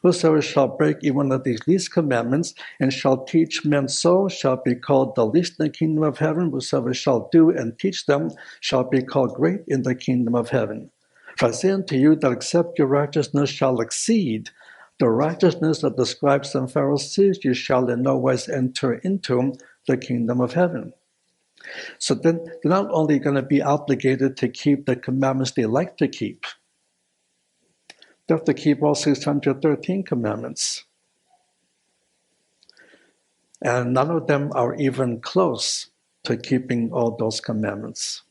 Whosoever shall break even one of these least commandments and shall teach men so shall be called the least in the kingdom of heaven. Whosoever shall do and teach them shall be called great in the kingdom of heaven. For I say unto you that except your righteousness shall exceed the righteousness of the scribes and Pharisees, you shall in no wise enter into the kingdom of heaven. So then they're not only going to be obligated to keep the commandments they like to keep, they have to keep all 613 commandments. And none of them are even close to keeping all those commandments.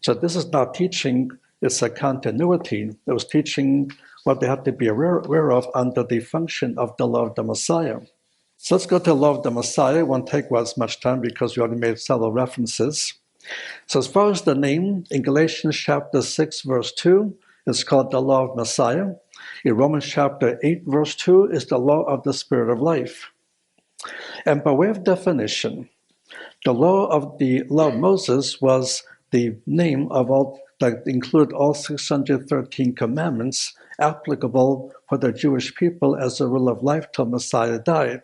So this is not teaching, it's a continuity. It was teaching what they have to be aware of under the function of the law of the Messiah. So let's go to the law of the Messiah. It won't take as much time because we already made several references. So as far as the name, in Galatians chapter 6, verse 2, it's called the law of Messiah. In Romans chapter 8, verse 2, is the law of the Spirit of life. And by way of definition, the law of Moses was the name of all that include all 613 commandments applicable for the Jewish people as a rule of life till Messiah died.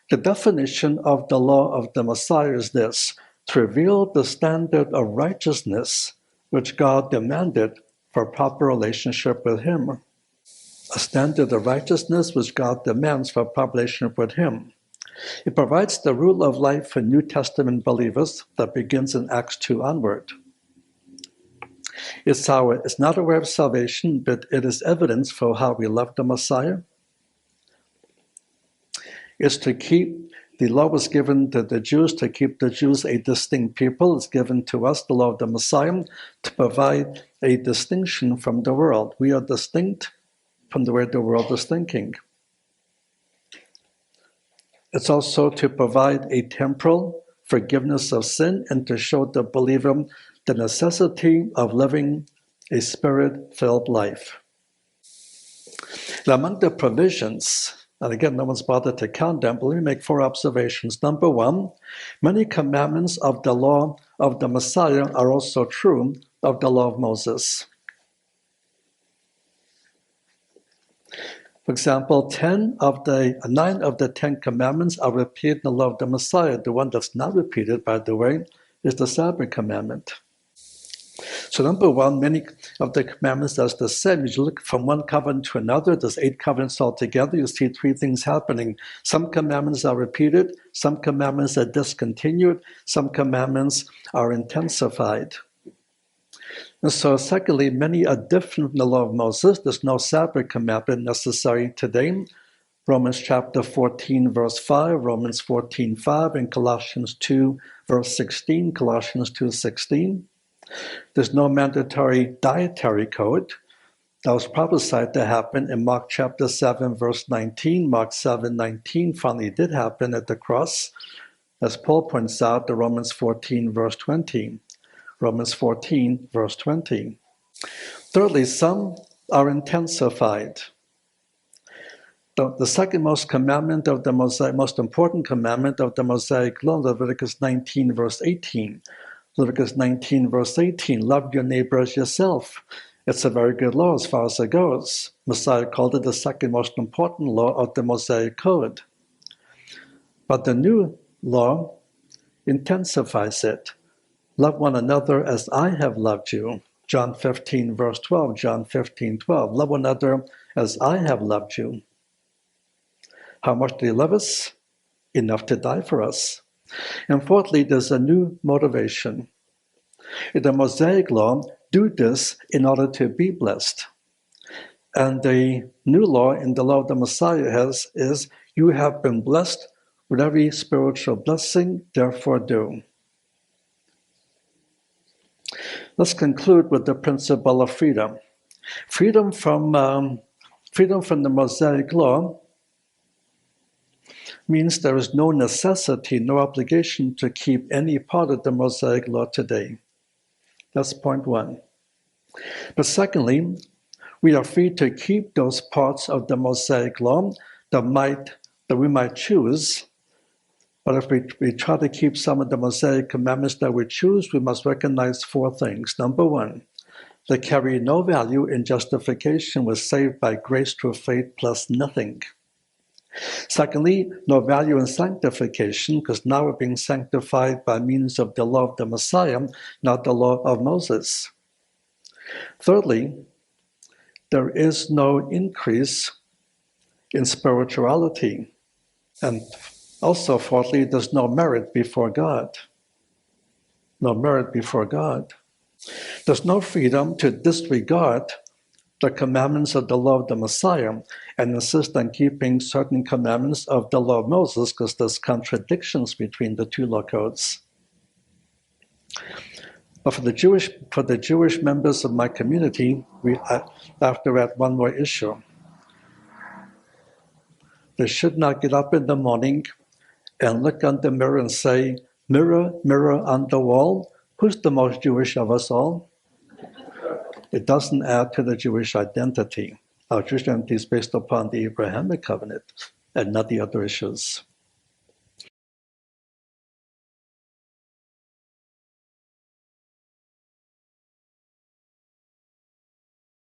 The definition of the law of the Messiah is this: to reveal the standard of righteousness which God demanded for a proper relationship with Him. A standard of righteousness which God demands for a proper relationship with Him. It provides the rule of life for New Testament believers that begins in Acts 2 onward. It's not a way of salvation, but it is evidence for how we love the Messiah. It's to keep, the law was given to the Jews to keep the Jews a distinct people. It's given to us, the law of the Messiah, to provide a distinction from the world. We are distinct from the way the world is thinking. It's also to provide a temporal forgiveness of sin and to show the believer the necessity of living a spirit-filled life. Now, among the provisions, and again, no one's bothered to count them, but let me make 4 observations. Number 1, many commandments of the law of the Messiah are also true of the law of Moses. For example, 9 of the 10 commandments are repeated in the law of the Messiah. The one that's not repeated, by the way, is the Sabbath commandment. So number 1, many of the commandments are the same. You look from one covenant to another, there's 8 covenants altogether, you see 3 things happening. Some commandments are repeated, some commandments are discontinued, some commandments are intensified. And so, secondly, many are different from the law of Moses. There's no Sabbath commandment necessary today. Romans chapter 14, verse 5, Romans 14:5, and Colossians 2, verse 16, Colossians 2:16. There's no mandatory dietary code. That was prophesied to happen in Mark chapter 7, verse 19. Mark 7:19 finally did happen at the cross, as Paul points out, the Romans 14, verse 20. Romans 14, verse 20. Thirdly, some are intensified. The second most commandment of the Mosaic, most important commandment of the Mosaic Law, Leviticus 19, verse 18. Leviticus 19, verse 18, love your neighbor as yourself. It's a very good law as far as it goes. Messiah called it the second most important law of the Mosaic Code. But the new law intensifies it. Love one another as I have loved you. John 15, verse 12, John 15, 12. Love one another as I have loved you. How much did he love us? Enough to die for us. And fourthly, there's a new motivation. In the Mosaic Law, do this in order to be blessed. And the new law in the law of the Messiah is you have been blessed with every spiritual blessing, therefore do. Let's conclude with the principle of freedom. Freedom from the Mosaic Law means there is no necessity, no obligation to keep any part of the Mosaic Law today. That's point one. But secondly, we are free to keep those parts of the Mosaic Law that we might choose. But if we try to keep some of the Mosaic commandments that we choose, we must recognize four things. Number one, they carry no value in justification. We're saved by grace through faith plus nothing. Secondly, no value in sanctification, because now we're being sanctified by means of the law of the Messiah, not the law of Moses. Thirdly, there is no increase in spirituality. And also, fourthly, there's no merit before God. No merit before God. There's no freedom to disregard the commandments of the law of the Messiah and insist on keeping certain commandments of the law of Moses, because there's contradictions between the two law codes. But for the Jewish members of my community, I have to add one more issue. They should not get up in the morning and look on the mirror and say, mirror, mirror on the wall, who's the most Jewish of us all? It doesn't add to the Jewish identity. Our Jewish identity is based upon the Abrahamic covenant and not the other issues.